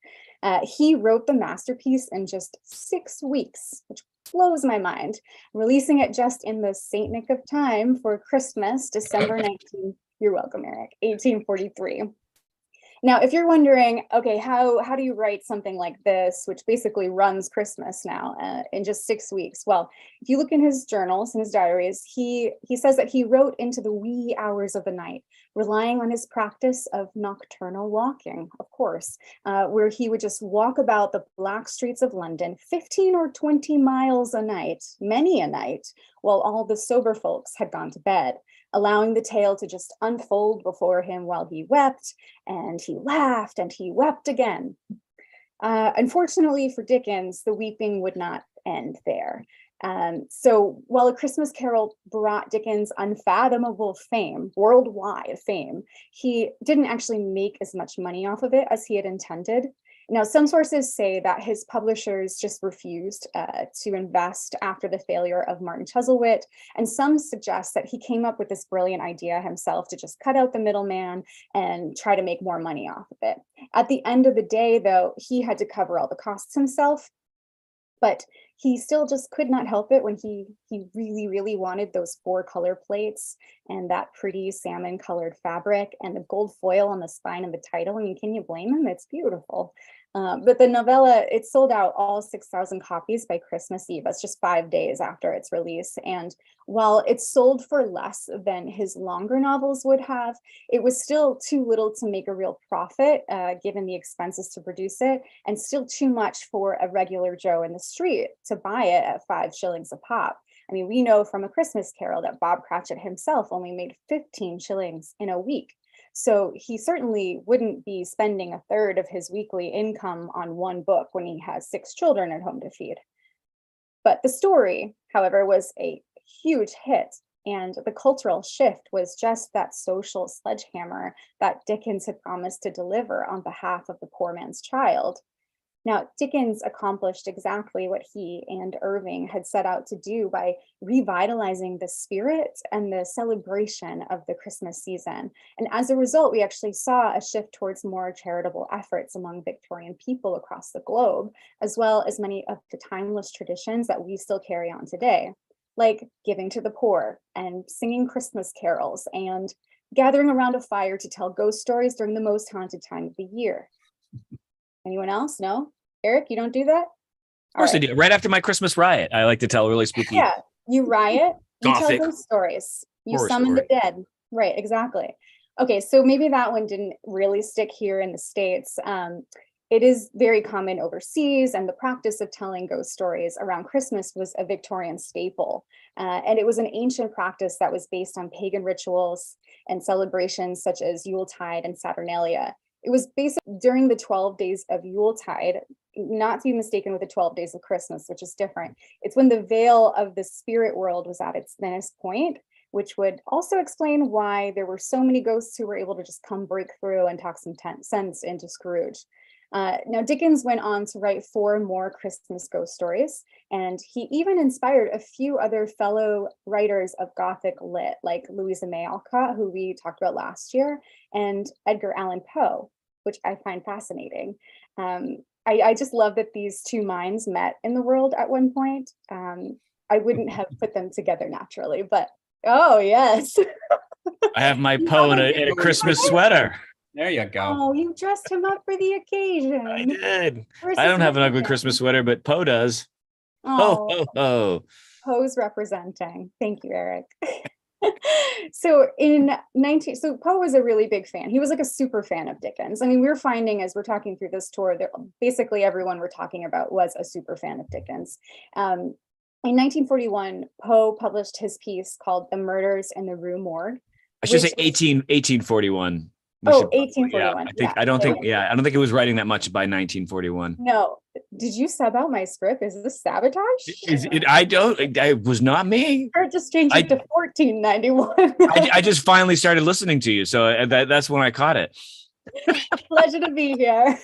He wrote the masterpiece in just 6 weeks, which blows my mind, releasing it just in the Saint Nick of time for Christmas, December 19th. You're welcome, Eric, 1843. Now, if you're wondering, okay, how do you write something like this, which basically runs Christmas now in just 6 weeks? Well, if you look in his journals and his diaries, he says that he wrote into the wee hours of the night, relying on his practice of nocturnal walking, of course, where he would just walk about the black streets of London, 15 or 20 miles a night, many a night, while all the sober folks had gone to bed, allowing the tale to just unfold before him while he wept, and he laughed, and he wept again. Unfortunately for Dickens, the weeping would not end there. So while A Christmas Carol brought Dickens unfathomable fame, worldwide fame, he didn't actually make as much money off of it as he had intended. Now, some sources say that his publishers just refused to invest after the failure of Martin Chuzzlewit, and some suggest that he came up with this brilliant idea himself to just cut out the middleman and try to make more money off of it. At the end of the day, though, he had to cover all the costs himself, but he still just could not help it when he really, really wanted those 4 color plates and that pretty salmon colored fabric and the gold foil on the spine of the title. I mean, can you blame him? It's beautiful. But the novella, it sold out all 6,000 copies by Christmas Eve. That's just 5 days after its release. And while it sold for less than his longer novels would have, it was still too little to make a real profit, given the expenses to produce it, and still too much for a regular Joe in the street to buy it at 5 shillings a pop. I mean, we know from A Christmas Carol that Bob Cratchit himself only made 15 shillings in a week. So he certainly wouldn't be spending a third of his weekly income on one book when he has 6 children at home to feed. But the story, however, was a huge hit, and the cultural shift was just that social sledgehammer that Dickens had promised to deliver on behalf of the poor man's child. Now, Dickens accomplished exactly what he and Irving had set out to do by revitalizing the spirit and the celebration of the Christmas season. And as a result, we actually saw a shift towards more charitable efforts among Victorian people across the globe, as well as many of the timeless traditions that we still carry on today, like giving to the poor and singing Christmas carols and gathering around a fire to tell ghost stories during the most haunted time of the year. Anyone else? No? Eric, you don't do that? Of course I do. Right after my Christmas riot, I like to tell really spooky. Yeah, you riot, you tell Gothic ghost stories, you horror summon the story. dead. Right, exactly. Okay, so maybe that one didn't really stick here in the States. It is very common overseas, and the practice of telling ghost stories around Christmas was a Victorian staple. And it was an ancient practice that was based on pagan rituals and celebrations such as Yuletide and Saturnalia. It was basically during the 12 days of Yuletide, not to be mistaken with the 12 days of Christmas, which is different. It's when the veil of the spirit world was at its thinnest point, which would also explain why there were so many ghosts who were able to just come break through and talk some sense into Scrooge. Now, Dickens went on to write 4 more Christmas ghost stories, and he even inspired a few other fellow writers of Gothic lit, like Louisa May Alcott, who we talked about last year, and Edgar Allan Poe, which I find fascinating. I just love that these 2 minds met in the world at one point. I wouldn't have put them together naturally, but oh, yes. I have my Poe in a Christmas sweater. There you go. Oh, you dressed him up for the I occasion. did. Where's I his don't have an ugly uniform? Christmas sweater, but Poe does. Ho, Oh, ho, ho. Poe's representing. Thank you, Eric. So in 19, so Poe was a really big fan. He was like a super fan of Dickens. I mean, we're finding as we're talking through this tour that basically everyone we're talking about was a super fan of Dickens. In 1941, Poe published his piece called The Murders in the Rue Morgue, I should say which was, 1841. We oh, should probably- yeah, 1841. I think, Yeah. I don't think it was writing that much by 1941. No, did you sub out my script? Is this sabotage? It was not me. Or just change it to 1491. I just finally started listening to you. So that's when I caught it. Pleasure to be here.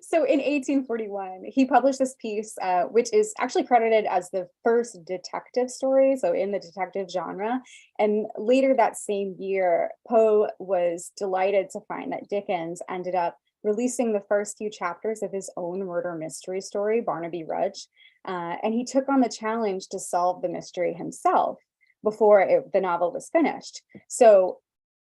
So in 1841, he published this piece, which is actually credited as the first detective story, so in the detective genre. And later that same year, Poe was delighted to find that Dickens ended up releasing the first few chapters of his own murder mystery story, Barnaby Rudge. And he took on the challenge to solve the mystery himself before the novel was finished. So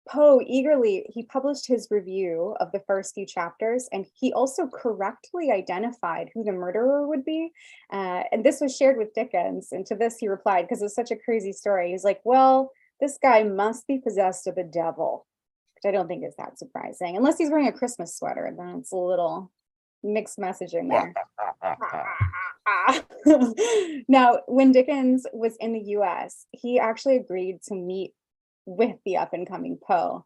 Poe he published his review of the first few chapters, and he also correctly identified who the murderer would be. And this was shared with Dickens. And to this, he replied, because it's such a crazy story. He's like, well, this guy must be possessed of the devil, which I don't think is that surprising, unless he's wearing a Christmas sweater, and then it's a little mixed messaging there. Now, when Dickens was in the US, he actually agreed to meet with the up-and-coming Poe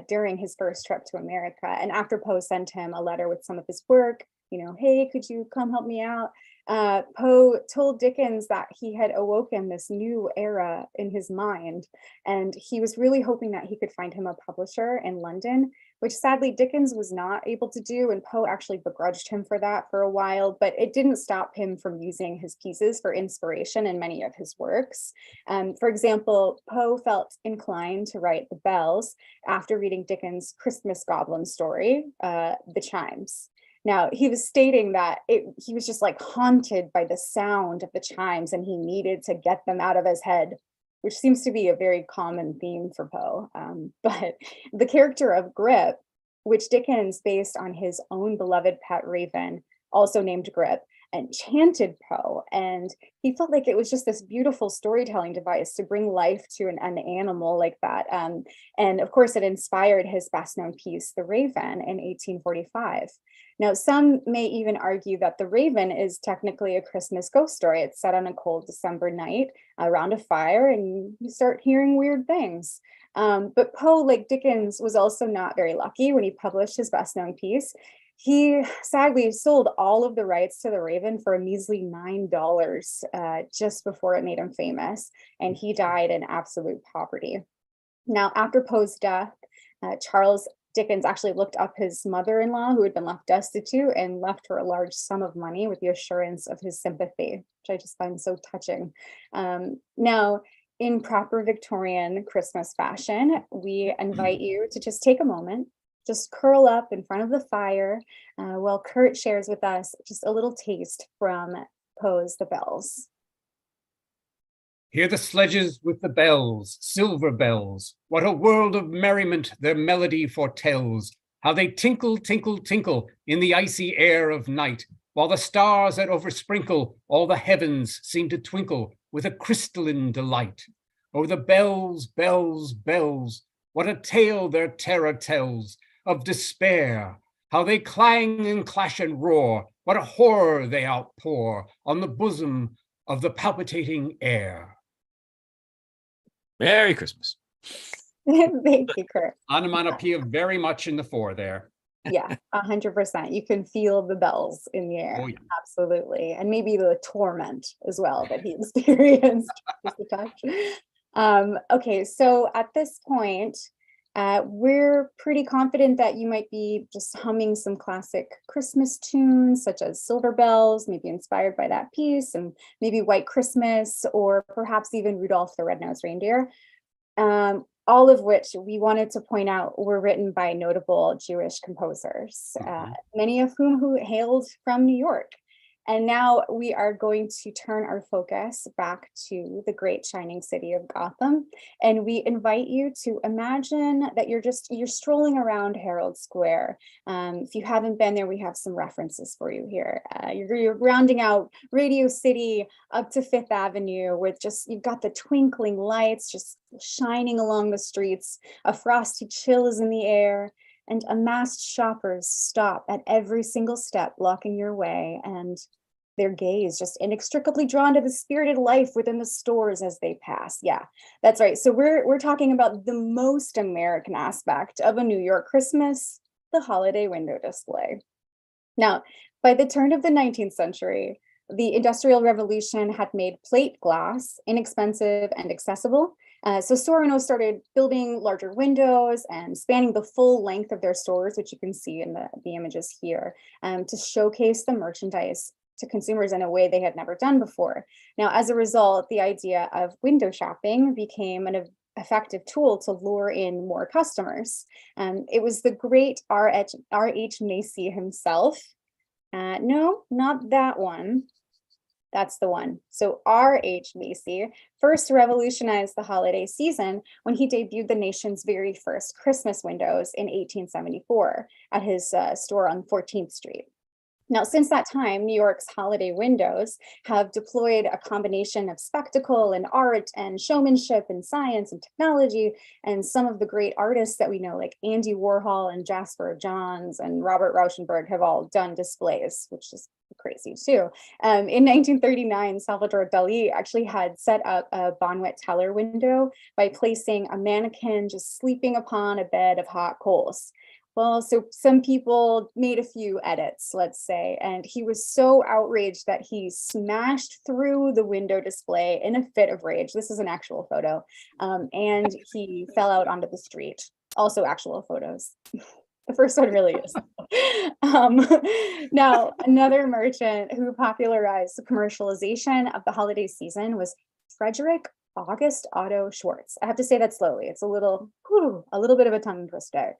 during his first trip to America. And after Poe sent him a letter with some of his work, hey, could you come help me out? Poe told Dickens that he had awoken this new era in his mind, and he was really hoping that he could find him a publisher in London, which sadly Dickens was not able to do, and Poe actually begrudged him for that for a while, but it didn't stop him from using his pieces for inspiration in many of his works. For example, Poe felt inclined to write The Bells after reading Dickens' Christmas Goblin story, The Chimes. Now, he was stating that he was just like haunted by the sound of the chimes, and he needed to get them out of his head, which seems to be a very common theme for Poe. But the character of Grip, which Dickens based on his own beloved pet raven, also named Grip, enchanted Poe. And he felt like it was just this beautiful storytelling device to bring life to an animal like that. And of course, it inspired his best known piece, The Raven, in 1845. Now, some may even argue that The Raven is technically a Christmas ghost story. It's set on a cold December night around a fire, and you start hearing weird things. But Poe, like Dickens, was also not very lucky when he published his best-known piece. He sadly sold all of the rights to The Raven for a measly $9 just before it made him famous, and he died in absolute poverty. Now, after Poe's death, Charles Dickens actually looked up his mother-in-law, who had been left destitute, and left her a large sum of money with the assurance of his sympathy, which I just find so touching. Now, in proper Victorian Christmas fashion, we invite you to just take a moment, just curl up in front of the fire while Kurt shares with us just a little taste from Poe's The Bells. Hear the sledges with the bells, silver bells. What a world of merriment their melody foretells. How they tinkle, tinkle, tinkle in the icy air of night, while the stars that oversprinkle all the heavens seem to twinkle with a crystalline delight. Oh, the bells, bells, bells, what a tale their terror tells of despair. How they clang and clash and roar, what a horror they outpour on the bosom of the palpitating air. Merry Christmas. Thank you, Kurt. Onomatopoeia very much in the fore there. Yeah, 100%. You can feel the bells in the air. Oh, yeah. Absolutely. And maybe the torment as well that he experienced, just a touch. Okay, so at this point, we're pretty confident that you might be just humming some classic Christmas tunes, such as Silver Bells, maybe inspired by that piece, and maybe White Christmas, or perhaps even Rudolph the Red-Nosed Reindeer. All of which we wanted to point out were written by notable Jewish composers, many of whom hailed from New York. And now we are going to turn our focus back to the great shining city of Gotham. And we invite you to imagine that you're strolling around Herald Square. If you haven't been there, we have some references for you here. You're rounding out Radio City up to Fifth Avenue, with you've got the twinkling lights just shining along the streets. A frosty chill is in the air, and amassed shoppers stop at every single step, blocking your way, and their gaze just inextricably drawn to the spirited life within the stores as they pass. Yeah, that's right. So we're talking about the most American aspect of a New York Christmas, the holiday window display. Now, by the turn of the 19th century, the Industrial Revolution had made plate glass inexpensive and accessible. So store owners started building larger windows and spanning the full length of their stores, which you can see in the images here, to showcase the merchandise to consumers in a way they had never done before. Now, as a result, the idea of window shopping became an effective tool to lure in more customers. It was the great R.H. Macy himself. No, not that one. That's the one. So R.H. Macy first revolutionized the holiday season when he debuted the nation's very first Christmas windows in 1874 at his store on 14th Street. Now, since that time, New York's holiday windows have deployed a combination of spectacle and art and showmanship and science and technology. And some of the great artists that we know, like Andy Warhol and Jasper Johns and Robert Rauschenberg, have all done displays, which is crazy too. In 1939, Salvador Dali actually had set up a Bonwit Teller window by placing a mannequin just sleeping upon a bed of hot coals. Well, so some people made a few edits, let's say, and he was so outraged that he smashed through the window display in a fit of rage. This is an actual photo, and he fell out onto the street. Also actual photos. The first one really is. Now, another merchant who popularized the commercialization of the holiday season was Frederick August Otto Schwartz. I have to say that slowly. It's a little bit of a tongue twister.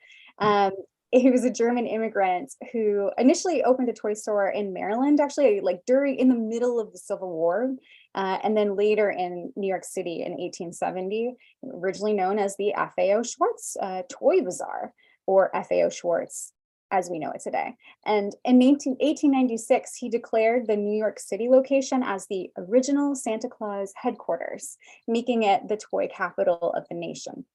He was a German immigrant who initially opened a toy store in Maryland, actually, like in the middle of the Civil War, and then later in New York City in 1870, originally known as the FAO Schwartz Toy Bazaar, or FAO Schwartz as we know it today. And in 1896, he declared the New York City location as the original Santa Claus headquarters, making it the toy capital of the nation.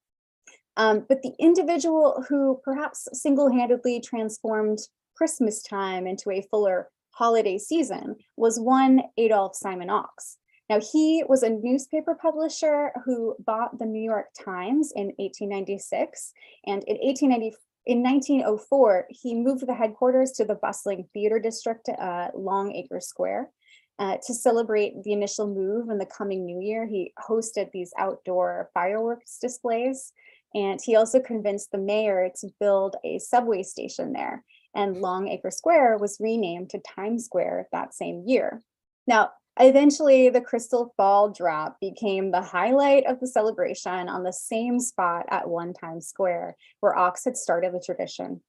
But the individual who perhaps single-handedly transformed Christmas time into a fuller holiday season was one Adolph Simon Ox. Now, he was a newspaper publisher who bought the New York Times in 1896, and in 1904, he moved the headquarters to the bustling theater district, Long Acre Square. To celebrate the initial move and the coming new year, he hosted these outdoor fireworks displays, and he also convinced the mayor to build a subway station there, and Long Acre Square was renamed to Times Square that same year. Now, eventually, the crystal ball drop became the highlight of the celebration on the same spot at One Times Square, where Ox had started the tradition.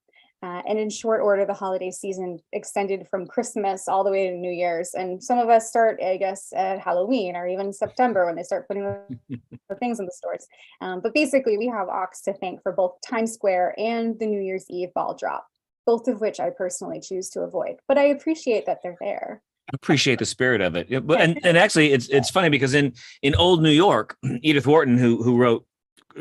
And in short order, the holiday season extended from Christmas all the way to New Year's. And some of us start, I guess, at Halloween or even September when they start putting the things in the stores. But basically, we have Ox to thank for both Times Square and the New Year's Eve ball drop, both of which I personally choose to avoid. But I appreciate that they're there. Appreciate the spirit of it. And actually, it's funny because in old New York, Edith Wharton, who wrote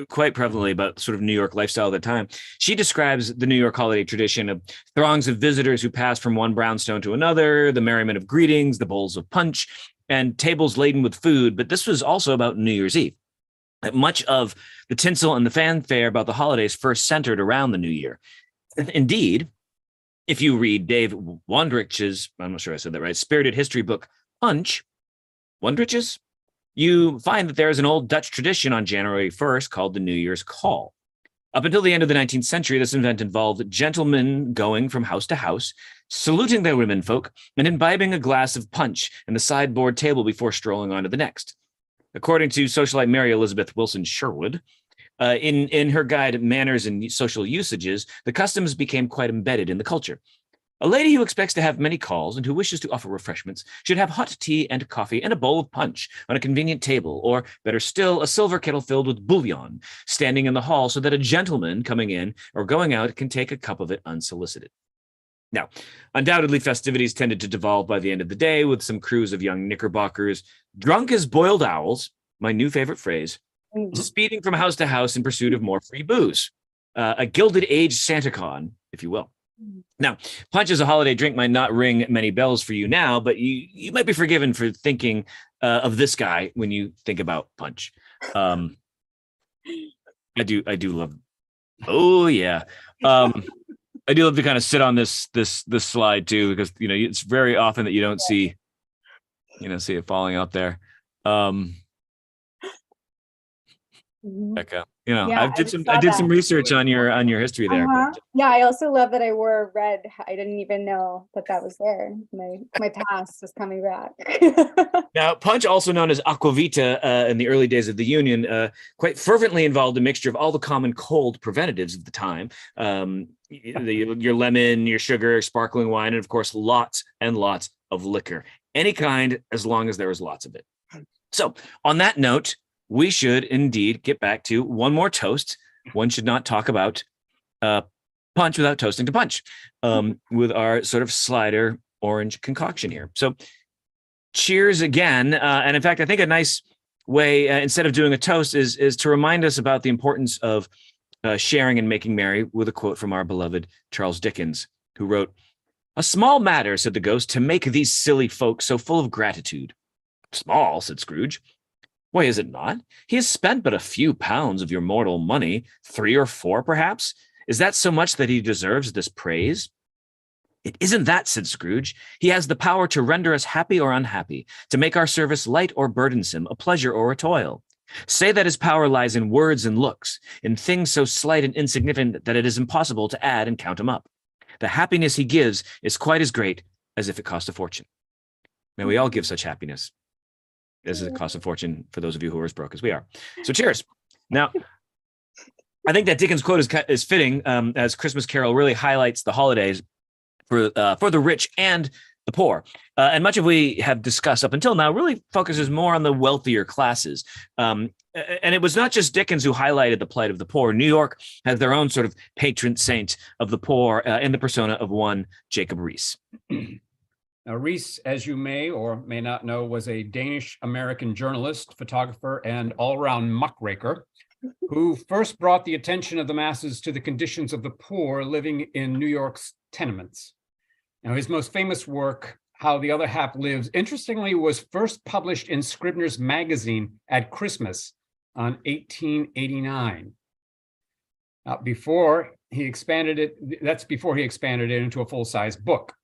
quite prevalently about sort of New York lifestyle at the time, she describes the New York holiday tradition of throngs of visitors who pass from one brownstone to another, the merriment of greetings, the bowls of punch, and tables laden with food. But this was also about New Year's Eve. Much of the tinsel and the fanfare about the holidays first centered around the New Year. Indeed, if you read Dave Wondrich's, I'm not sure I said that right, spirited history book, Punch, Wondrich's, you find that there is an old Dutch tradition on January 1st called the New Year's Call. Up until the end of the 19th century, this event involved gentlemen going from house to house, saluting their womenfolk, and imbibing a glass of punch in the sideboard table before strolling on to the next. According to socialite Mary Elizabeth Wilson Sherwood, in her guide, Manners and Social Usages, the customs became quite embedded in the culture. A lady who expects to have many calls and who wishes to offer refreshments should have hot tea and coffee and a bowl of punch on a convenient table, or better still, a silver kettle filled with bouillon standing in the hall so that a gentleman coming in or going out can take a cup of it unsolicited. Now, undoubtedly, festivities tended to devolve by the end of the day with some crews of young knickerbockers, drunk as boiled owls, my new favorite phrase, speeding from house to house in pursuit of more free booze. A Gilded Age SantaCon, if you will. Now, punch as a holiday drink might not ring many bells for you now, but you might be forgiven for thinking of this guy when you think about punch. I do love. Oh yeah, I do love to kind of sit on this slide too, because it's very often that you don't see it falling out there. Becca, I did some research on your history there. Yeah, I also love that I wore red. I didn't even know that was there. My past is coming back. Now, punch, also known as aquavita in the early days of the Union, quite fervently involved a mixture of all the common cold preventatives of the time. Your lemon, your sugar, sparkling wine, and of course, lots and lots of liquor. Any kind, as long as there was lots of it. So, on that note, we should indeed get back to one more toast. One should not talk about punch without toasting to punch with our sort of slider orange concoction here. So cheers again. And in fact, I think a nice way, instead of doing a toast, is to remind us about the importance of sharing and making merry with a quote from our beloved Charles Dickens, who wrote, "A small matter," said the ghost, "to make these silly folk so full of gratitude." "Small," said Scrooge. "Why, is it not? He has spent but a few pounds of your mortal money, 3 or 4 perhaps. Is that so much that he deserves this praise?" "It isn't that," said Scrooge. "He has the power to render us happy or unhappy, to make our service light or burdensome, a pleasure or a toil. Say that his power lies in words and looks, in things so slight and insignificant that it is impossible to add and count them up. The happiness he gives is quite as great as if it cost a fortune." May we all give such happiness. This is a cost of fortune for those of you who are as broke as we are. So cheers. Now, I think that Dickens' quote is fitting, as Christmas Carol really highlights the holidays for the rich and the poor. And much of we have discussed up until now really focuses more on the wealthier classes. And it was not just Dickens who highlighted the plight of the poor. New York has their own sort of patron saint of the poor in the persona of one Jacob Riis. Now, Riis, as you may or may not know, was a Danish-American journalist, photographer, and all-around muckraker who first brought the attention of the masses to the conditions of the poor living in New York's tenements. Now, his most famous work, How the Other Half Lives, interestingly, was first published in Scribner's Magazine at Christmas on 1889. Before he expanded it into a full-size book.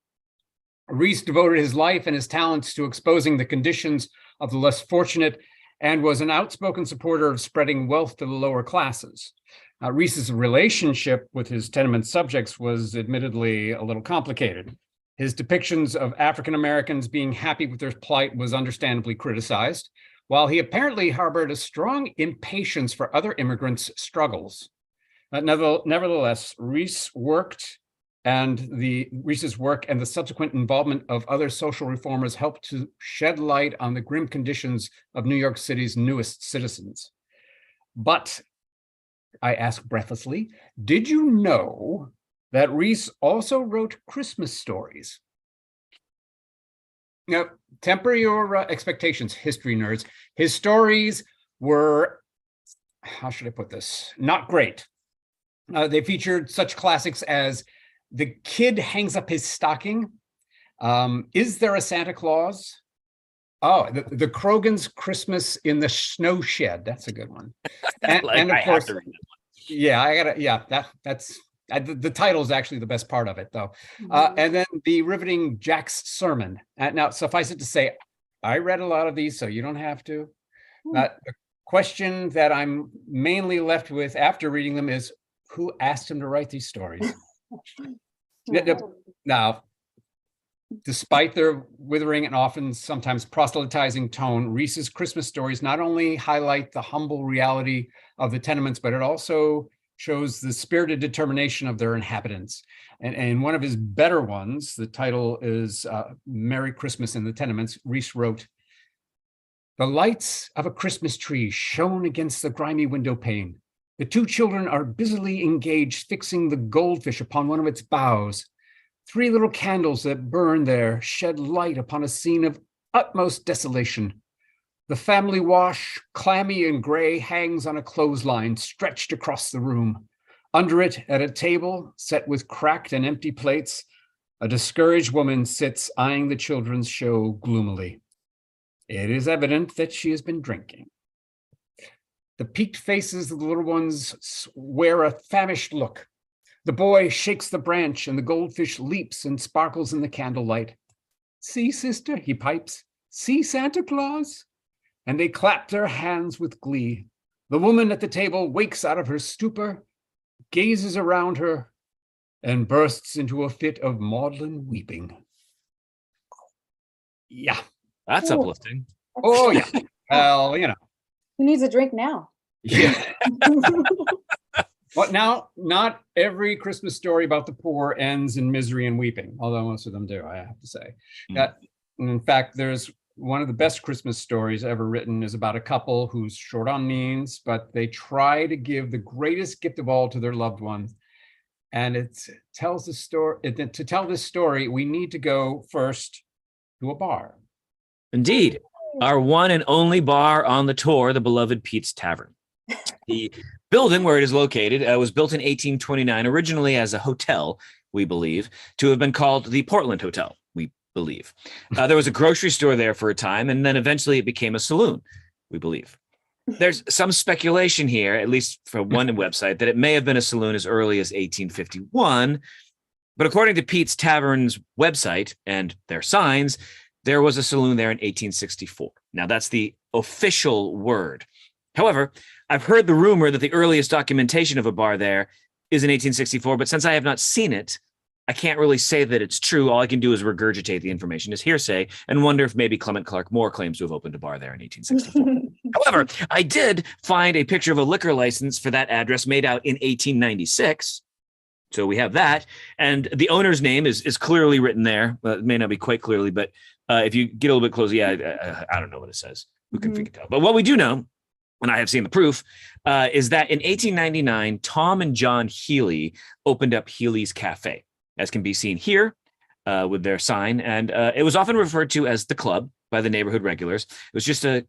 Riis devoted his life and his talents to exposing the conditions of the less fortunate and was an outspoken supporter of spreading wealth to the lower classes. Riis's relationship with his tenement subjects was admittedly a little complicated. His depictions of African Americans being happy with their plight was understandably criticized, while he apparently harbored a strong impatience for other immigrants' struggles. Nevertheless, Riis's work and the subsequent involvement of other social reformers helped to shed light on the grim conditions of New York City's newest citizens. But I ask breathlessly, did you know that Riis also wrote Christmas stories? Now, temper your expectations, history nerds. His stories were, how should I put this? Not great. They featured such classics as The Kid Hangs Up His Stocking, Is There a Santa Claus? Oh, the Krogan's Christmas in the Snow Shed. That's a good one. And of course, that's the title is actually the best part of it, though. And then the riveting Jack's Sermon. Now, suffice it to say, I read a lot of these, so you don't have to. The question that I'm mainly left with after reading them is, who asked him to write these stories? Now, despite their withering and often sometimes proselytizing tone, Riis's Christmas stories not only highlight the humble reality of the tenements, but it also shows the spirited determination of their inhabitants. And one of his better ones, the title is Merry Christmas in the Tenements, Reese wrote, "The lights of a Christmas tree shone against the grimy window pane. The two children are busily engaged fixing the goldfish upon one of its boughs. Three little candles that burn there shed light upon a scene of utmost desolation. The family wash, clammy and gray, hangs on a clothesline stretched across the room. Under it, at a table set with cracked and empty plates, a discouraged woman sits eyeing the children's show gloomily. It is evident that she has been drinking. The peaked faces of the little ones wear a famished look. The boy shakes the branch and the goldfish leaps and sparkles in the candlelight. 'See, sister,' he pipes, 'see Santa Claus?' And they clap their hands with glee. The woman at the table wakes out of her stupor, gazes around her, and bursts into a fit of maudlin weeping." Yeah. That's Ooh. uplifting. Oh, yeah. Well, you know. Who needs a drink now? Yeah. But now, not every Christmas story about the poor ends in misery and weeping, although most of them do, I have to say. That, in fact, there's one of the best Christmas stories ever written is about a couple who's short on means, but they try to give the greatest gift of all to their loved ones. And it tells the story. To tell this story, we need to go first to a bar. Indeed. Our one and only bar on the tour, the beloved Pete's Tavern. The building where it is located was built in 1829, originally as a hotel, we believe, to have been called the Portland Hotel, we believe. There was a grocery store there for a time, and then eventually it became a saloon, we believe. There's some speculation here, at least for one website, that it may have been a saloon as early as 1851. But according to Pete's Tavern's website and their signs, there was a saloon there in 1864. Now, that's the official word. However, I've heard the rumor that the earliest documentation of a bar there is in 1864, but since I have not seen it, I can't really say that it's true. All I can do is regurgitate the information as hearsay and wonder if maybe Clement Clark Moore claims to have opened a bar there in 1864. However, I did find a picture of a liquor license for that address made out in 1896. So we have that. And the owner's name is clearly written there. It may not be quite clearly, but if you get a little bit closer, I don't know what it says. Who can figure it out? But what we do know, and I have seen the proof, is that in 1899, Tom and John Healy opened up Healy's Cafe, as can be seen here with their sign. And it was often referred to as the club by the neighborhood regulars. It was just a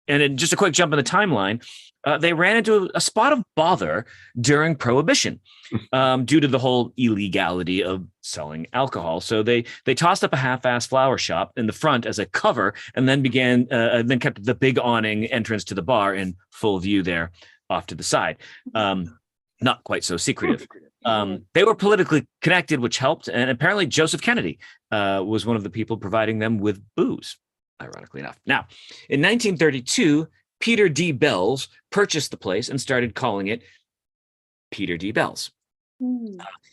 quick jump in the timeline. They ran into a spot of bother during Prohibition due to the whole illegality of selling alcohol. So they tossed up a half-assed flower shop in the front as a cover, and then then kept the big awning entrance to the bar in full view there off to the side. Not quite so secretive. They were politically connected, which helped, and apparently Joseph Kennedy was one of the people providing them with booze, ironically enough. Now, in 1932, Peter D. Bells purchased the place and started calling it Peter D. Bells.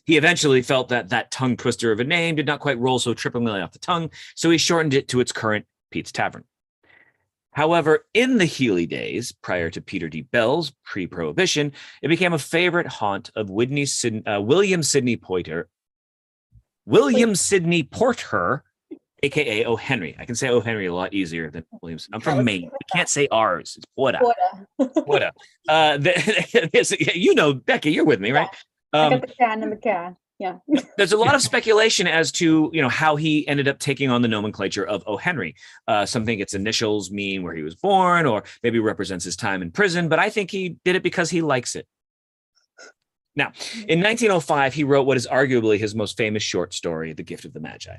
He eventually felt that tongue twister of a name did not quite roll so trippingly off the tongue, so he shortened it to its current Pete's Tavern. However, in the Healy days, prior to Peter D. Bells, pre-Prohibition, it became a favorite haunt of William Sidney Porter, a.k.a. O. Henry. I can say O. Henry a lot easier than Williams. I'm from Maine. I can't say ours. It's Porter. Porter. Becky, you're with me, right? I got the can and the can. Yeah. There's a lot of speculation as to, how he ended up taking on the nomenclature of O. Henry. Some think its initials mean where he was born, or maybe represents his time in prison, but I think he did it because he likes it. Now, in 1905, he wrote what is arguably his most famous short story, The Gift of the Magi.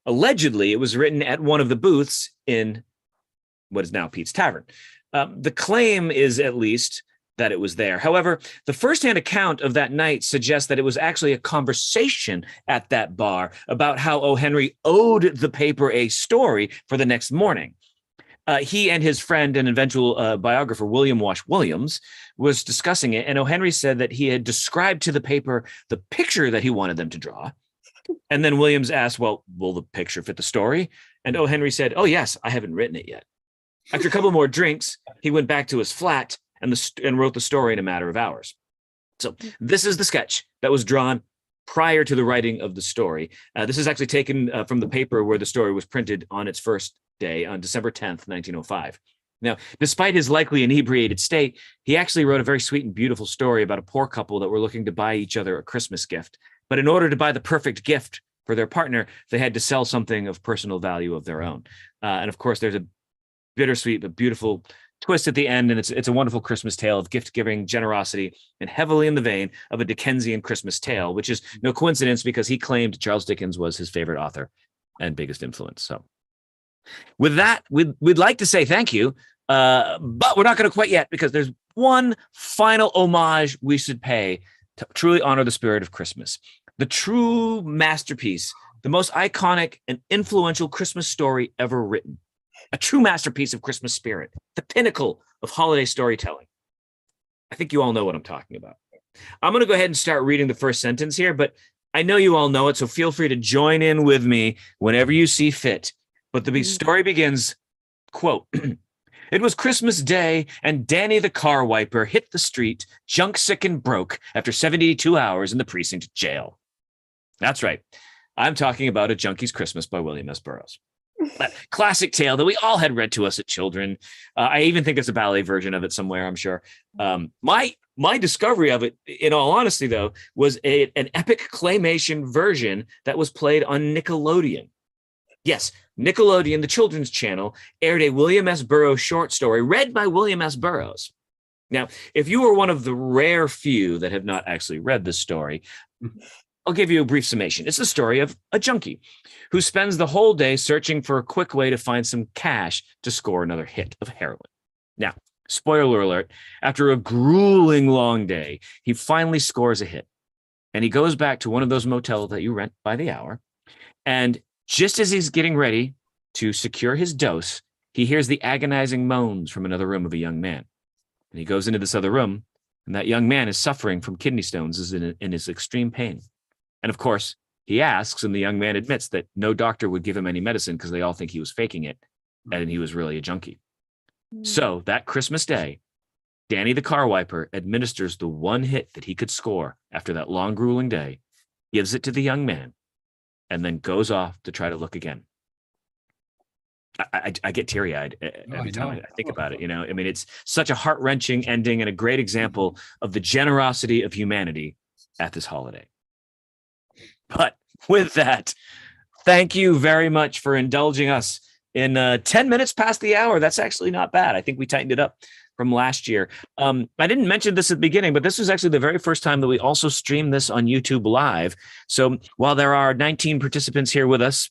Allegedly, it was written at one of the booths in what is now Pete's Tavern. The claim is at least that it was there. However, the firsthand account of that night suggests that it was actually a conversation at that bar about how O. Henry owed the paper a story for the next morning. He and his friend and eventual biographer, William Wash Williams, was discussing it, and O. Henry said that he had described to the paper the picture that he wanted them to draw. And then Williams asked, well, will the picture fit the story? And O. Henry said, oh, yes, I haven't written it yet. After a couple more drinks, he went back to his flat and wrote the story in a matter of hours. So this is the sketch that was drawn prior to the writing of the story. This is actually taken from the paper where the story was printed on its first day on December 10th, 1905. Now, despite his likely inebriated state, he actually wrote a very sweet and beautiful story about a poor couple that were looking to buy each other a Christmas gift. But in order to buy the perfect gift for their partner, they had to sell something of personal value of their own. And of course, there's a bittersweet but beautiful twist at the end, and it's a wonderful Christmas tale of gift-giving, generosity, and heavily in the vein of a Dickensian Christmas tale, which is no coincidence because he claimed Charles Dickens was his favorite author and biggest influence. So with that, we'd like to say thank you, but we're not going to quite yet because there's one final homage we should pay to truly honor the spirit of Christmas. The true masterpiece, the most iconic and influential Christmas story ever written. A true masterpiece of Christmas spirit, the pinnacle of holiday storytelling. I think you all know what I'm talking about. I'm going to go ahead and start reading the first sentence here, but I know you all know it, so feel free to join in with me whenever you see fit. But the story begins, quote, "It was Christmas Day, and Danny the car wiper hit the street, junk sick and broke after 72 hours in the precinct jail." That's right. I'm talking about A Junkie's Christmas by William S. Burroughs. That classic tale that we all had read to us as children. I even think there's a ballet version of it somewhere, I'm sure. My discovery of it, in all honesty, though, was an epic claymation version that was played on Nickelodeon. Yes, Nickelodeon, the children's channel, aired a William S. Burroughs short story read by William S. Burroughs. Now, if you were one of the rare few that have not actually read this story, I'll give you a brief summation. It's the story of a junkie who spends the whole day searching for a quick way to find some cash to score another hit of heroin. Now, spoiler alert, after a grueling long day, he finally scores a hit. And he goes back to one of those motels that you rent by the hour. And just as he's getting ready to secure his dose, he hears the agonizing moans from another room of a young man. And he goes into this other room, and that young man is suffering from kidney stones, is in his extreme pain. And of course, he asks, and the young man admits that no doctor would give him any medicine because they all think he was faking it, and he was really a junkie. So that Christmas Day, Danny the car wiper administers the one hit that he could score after that long, grueling day, gives it to the young man, and then goes off to try to look again. I get teary-eyed every time I think about it. I mean, it's such a heart-wrenching ending and a great example of the generosity of humanity at this holiday. But with that, thank you very much for indulging us in 10 minutes past the hour. That's actually not bad. I think we tightened it up from last year. I didn't mention this at the beginning, but this was actually the very first time that we also streamed this on YouTube Live. So while there are 19 participants here with us,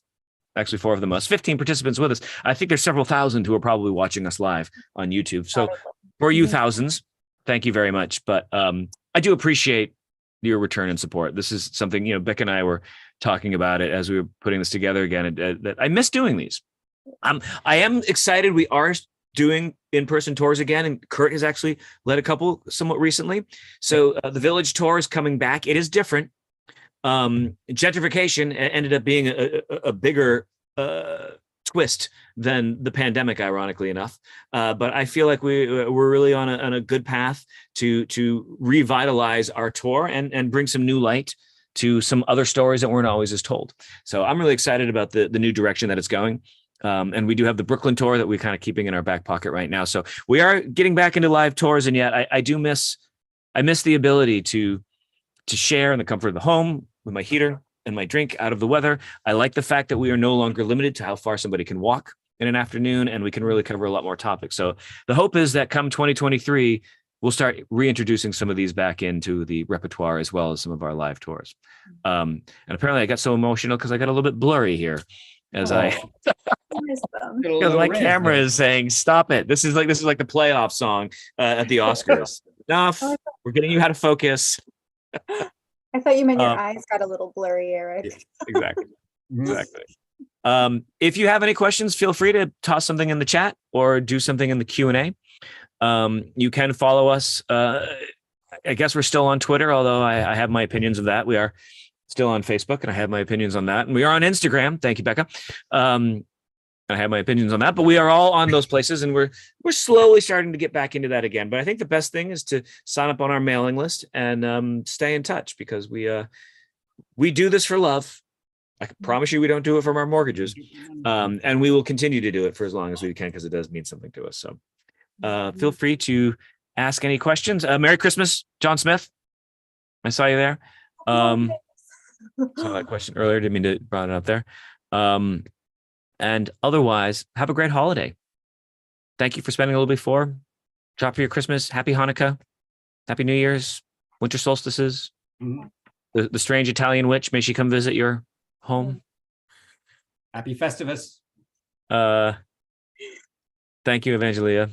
actually 4 of them us, 15 participants with us, I think there's several thousand who are probably watching us live on YouTube. So for you thousands, thank you very much. But I do appreciate your return and support. This is something, Beck and I were talking about it as we were putting this together again, that I miss doing these. I am excited. We are doing in-person tours again, and Kurt has actually led a couple somewhat recently. So the Village tour is coming back. It is different. Gentrification ended up being a bigger twist than the pandemic, ironically enough. But I feel like we're really on a good path to revitalize our tour and bring some new light to some other stories that weren't always as told. So I'm really excited about the new direction that it's going. And we do have the Brooklyn tour that we're kind of keeping in our back pocket right now. So we are getting back into live tours, and yet I miss the ability to share in the comfort of the home with my heater and my drink out of the weather. I like the fact that we are no longer limited to how far somebody can walk in an afternoon, and we can really cover a lot more topics. So the hope is that come 2023, we'll start reintroducing some of these back into the repertoire as well as some of our live tours. And apparently I got so emotional because I got a little bit blurry here as because my camera is saying, stop it. This is like the playoff song at the Oscars. Enough. We're getting you how to focus. I thought you meant your eyes got a little blurry, Eric. Yeah, exactly. If you have any questions, feel free to toss something in the chat or do something in the Q&A. You can follow us. I guess we're still on Twitter, although I have my opinions of that. We are still on Facebook, and I have my opinions on that. And we are on Instagram. Thank you, Becca. I have my opinions on that, but we are all on those places, and we're slowly starting to get back into that again. But I think the best thing is to sign up on our mailing list and stay in touch, because we do this for love. I can promise you we don't do it from our mortgages, and we will continue to do it for as long as we can, because it does mean something to us. So feel free to ask any questions. Merry Christmas, John Smith. I saw you there. Saw that question earlier. Didn't mean to bring it up there. And otherwise, have a great holiday. Thank you for spending a little before. Drop for your Christmas. Happy Hanukkah. Happy New Year's. Winter solstices. Mhm. The strange Italian witch, may she come visit your home. Happy Festivus. Thank you, Evangelia.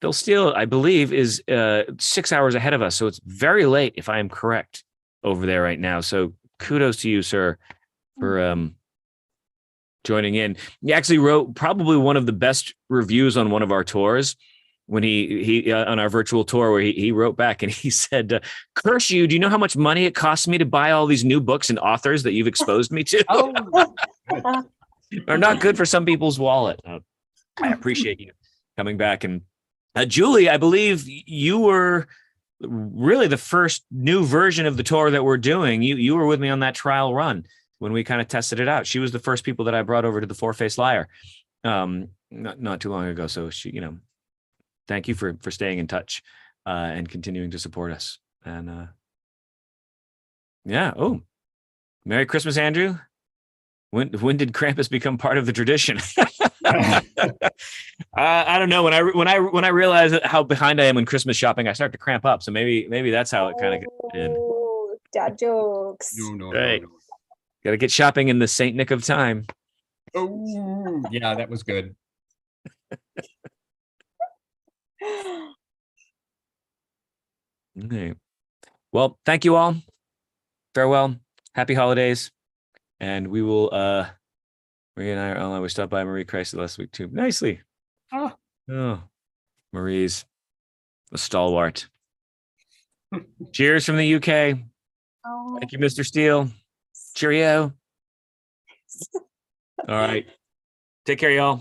Bill Steele, I believe, is 6 hours ahead of us, so it's very late, if I am correct, over there right now. So kudos to you, sir, for joining in. He actually wrote probably one of the best reviews on one of our tours, when he on our virtual tour, where he wrote back and he said, "Curse you! Do you know how much money it costs me to buy all these new books and authors that you've exposed me to? Are not good for some people's wallet." I appreciate you coming back. And Julie, I believe you were really the first new version of the tour that we're doing. You were with me on that trial run when we kind of tested it out. She was the first people that I brought over to the Four-Faced Liar not too long ago. So she, thank you for staying in touch and continuing to support us. And yeah. Oh, Merry Christmas, Andrew. When did Krampus become part of the tradition? I don't know. When I realize how behind I am in Christmas shopping, I start to cramp up. So maybe that's how it kind of got in. Oh, dad jokes. No. Got to get shopping in the Saint Nick of time. Oh, yeah, that was good. Okay. Well, thank you all. Farewell. Happy holidays. And we will Marie and I we stopped by Marie Christ last week too. Nicely. Oh, Marie's a stalwart. Cheers from the UK. Oh. Thank you, Mr. Steele. Cheerio. All right. Take care, y'all.